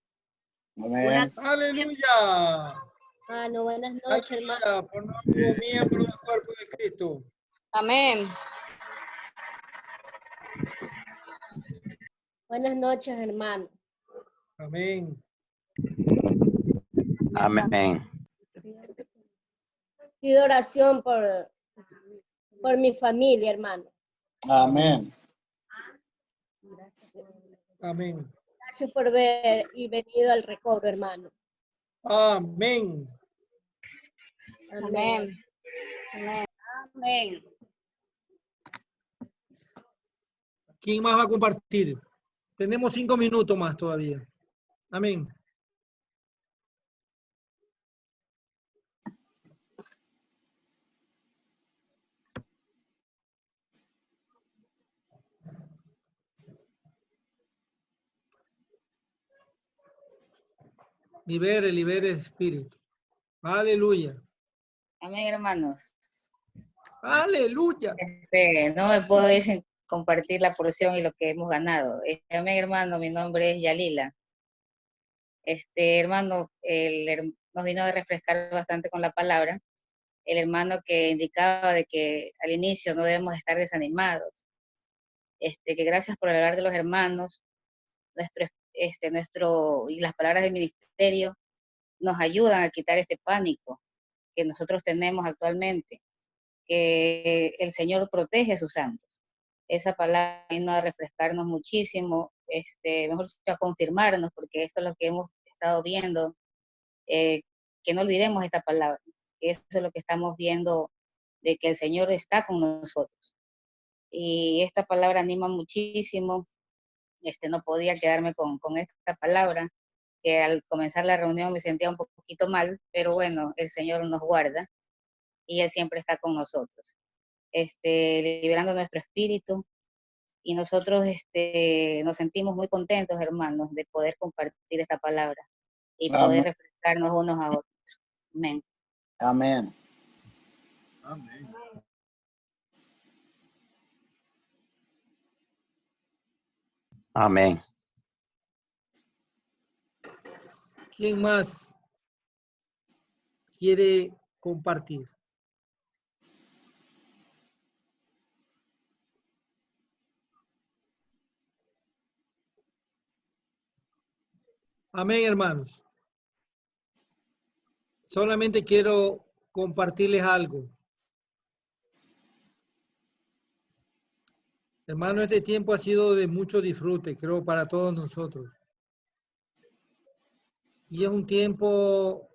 Amén. Aleluya. Hermano, buenas noches, hermano. Aleluya, por nuevo miembro del cuerpo de Cristo. Amén. Buenas noches, hermano. Amén. Amén. Pido oración por mi familia, hermano. Amén. Amén. Gracias por ver y venido al recobro, hermano. Amén. Amén. Amén. Amén. ¿Quién más va a compartir? Tenemos 5 minutos más todavía. Amén. Libere, libere el espíritu. Aleluya. Amén, hermanos. Aleluya. No me puedo ir sin compartir la porción y lo que hemos ganado. Amén, hermano, mi nombre es Yalila. Hermano, nos vino a refrescar bastante con la palabra. el hermano que indicaba de que al inicio no debemos estar desanimados. Que gracias por hablar de los hermanos, y las palabras del ministerio nos ayudan a quitar este pánico que nosotros tenemos actualmente, que el Señor protege a sus santos. Esa palabra vino a refrescarnos muchísimo, mejor dicho, a confirmarnos, porque esto es lo que hemos estado viendo, que no olvidemos esta palabra, que eso es lo que estamos viendo, de que el Señor está con nosotros. Y esta palabra anima muchísimo. No podía quedarme con esta palabra, que al comenzar la reunión me sentía un poquito mal, pero bueno, el Señor nos guarda y Él siempre está con nosotros, liberando nuestro espíritu, y nosotros nos sentimos muy contentos, hermanos, de poder compartir esta palabra y poder Amén. refrescarnos unos a otros. Amén. Amén. Amén. Amén. ¿Quién más quiere compartir? Amén, hermanos. Solamente quiero compartirles algo. Hermano, este tiempo ha sido de mucho disfrute, creo, para todos nosotros. Y es un tiempo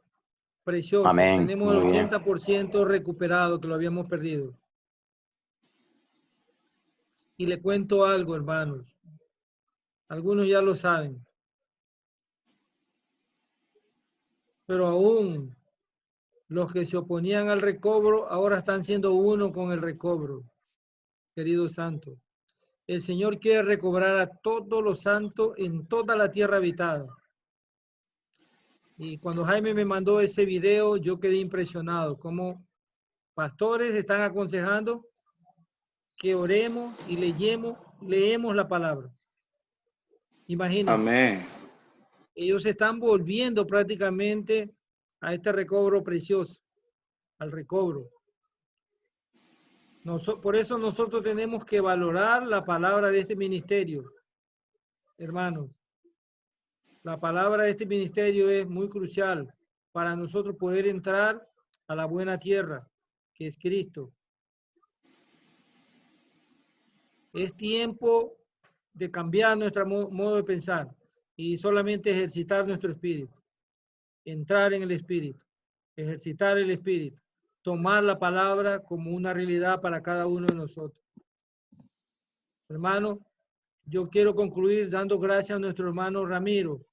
precioso. Amén. Tenemos el Muy bien. 80% recuperado, que lo habíamos perdido. Y le cuento algo, hermanos. Algunos ya lo saben. Pero aún los que se oponían al recobro ahora están siendo uno con el recobro, querido santo. El Señor quiere recobrar a todos los santos en toda la tierra habitada. Y cuando Jaime me mandó ese video, yo quedé impresionado. Como pastores están aconsejando que oremos y leemos la palabra. Imagínense. Amén. Ellos se están volviendo prácticamente a este recobro precioso, al recobro. Por eso nosotros tenemos que valorar la palabra de este ministerio, hermanos. La palabra de este ministerio es muy crucial para nosotros poder entrar a la buena tierra, que es Cristo. Es tiempo de cambiar nuestro modo de pensar y solamente ejercitar nuestro espíritu. Entrar en el espíritu, ejercitar el espíritu, tomar la palabra como una realidad para cada uno de nosotros. Hermano, yo quiero concluir dando gracias a nuestro hermano Ramiro.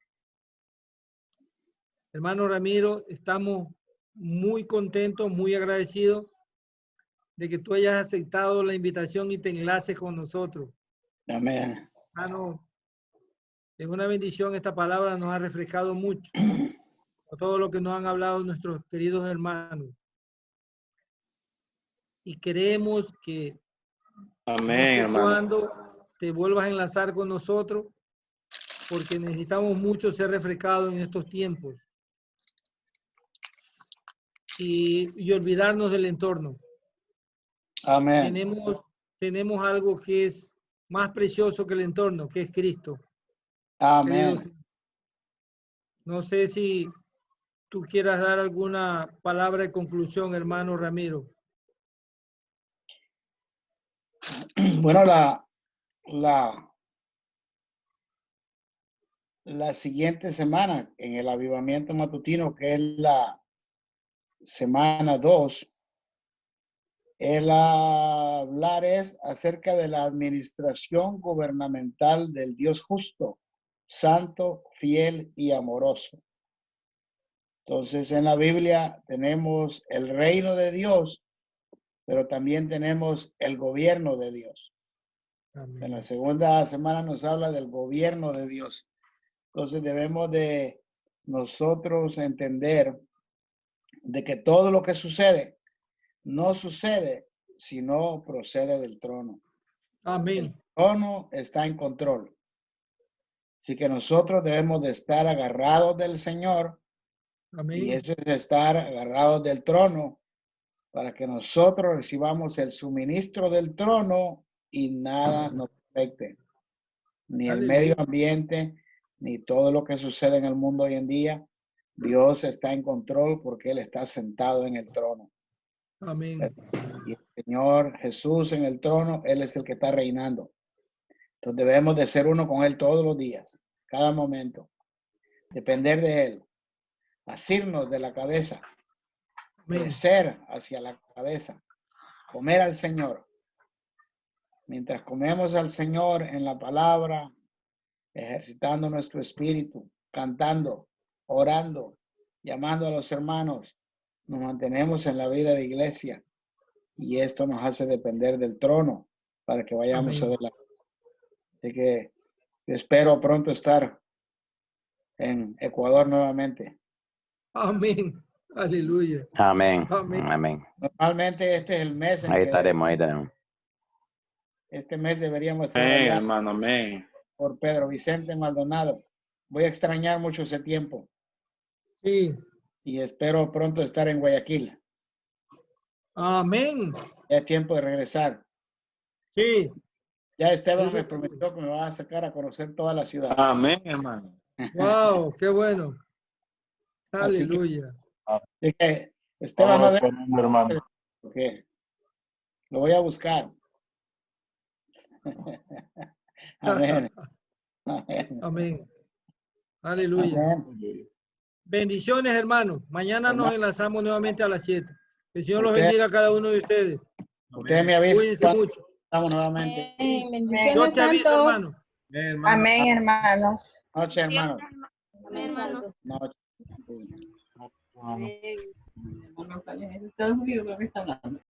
Hermano Ramiro, estamos muy contentos, muy agradecidos de que tú hayas aceptado la invitación y te enlaces con nosotros. Amén. Hermano, es una bendición, esta palabra nos ha refrescado mucho. Por todo lo que nos han hablado nuestros queridos hermanos. Y queremos que Amén, hermano. cuando te vuelvas a enlazar con nosotros, porque necesitamos mucho ser refrescados en estos tiempos. Y olvidarnos del entorno. Amén. Tenemos algo que es más precioso que el entorno, que es Cristo. Amén. Queridos, no sé si tú quieras dar alguna palabra de conclusión, hermano Ramiro. Bueno, la siguiente semana, en el avivamiento matutino, que es la semana 2, el hablar es acerca de la administración gubernamental del Dios justo, santo, fiel y amoroso. Entonces, en la Biblia tenemos el reino de Dios, pero también tenemos el gobierno de Dios. Amén. En la segunda semana nos habla del gobierno de Dios. Entonces, debemos de nosotros entender de que todo lo que sucede no sucede si no procede del trono. Amén. El trono está en control. Así que nosotros debemos de estar agarrados del Señor. Amén. Y eso es estar agarrados del trono para que nosotros recibamos el suministro del trono y nada nos afecte. Ni el medio ambiente, ni todo lo que sucede en el mundo hoy en día. Dios está en control porque Él está sentado en el trono. Amén. Y el Señor Jesús en el trono, Él es el que está reinando. Entonces debemos de ser uno con Él todos los días, cada momento. Depender de Él. Asirnos de la cabeza. Crecer hacia la cabeza. Comer al Señor. Mientras comemos al Señor en la palabra, ejercitando nuestro espíritu, cantando, orando, llamando a los hermanos, nos mantenemos en la vida de iglesia y esto nos hace depender del trono para que vayamos adelante. Así que espero pronto estar en Ecuador nuevamente. Amén. Aleluya. Amén. Amén. Amén. Normalmente este es el mes en Ahí que estaremos, ahí estaremos. este mes deberíamos estar Amén, allá hermano, amén. por Pedro Vicente Maldonado. Voy a extrañar mucho ese tiempo. Sí. Y espero pronto estar en Guayaquil. Amén. Ya es tiempo de regresar. Sí. Ya Esteban me prometió que me va a sacar a conocer toda la ciudad. Amén, hermano. Wow, qué bueno. Así que- Aleluya. Así que Esteban no Estamos esperando, hermano. porque lo voy a buscar. Amén. Amén. Amén. Aleluya. Amén. Bendiciones, hermanos. Mañana nos enlazamos nuevamente a las 7. Que el Señor los Usted- bendiga a cada uno de ustedes. Usted me avisa. Cuídense mucho. Estamos nuevamente. Bendiciones, Yo te aviso, santos. hermano. Amén, hermano. Noche, hermano. Amén, hermano. Noche. Estados Unidos, ¿de qué está hablando?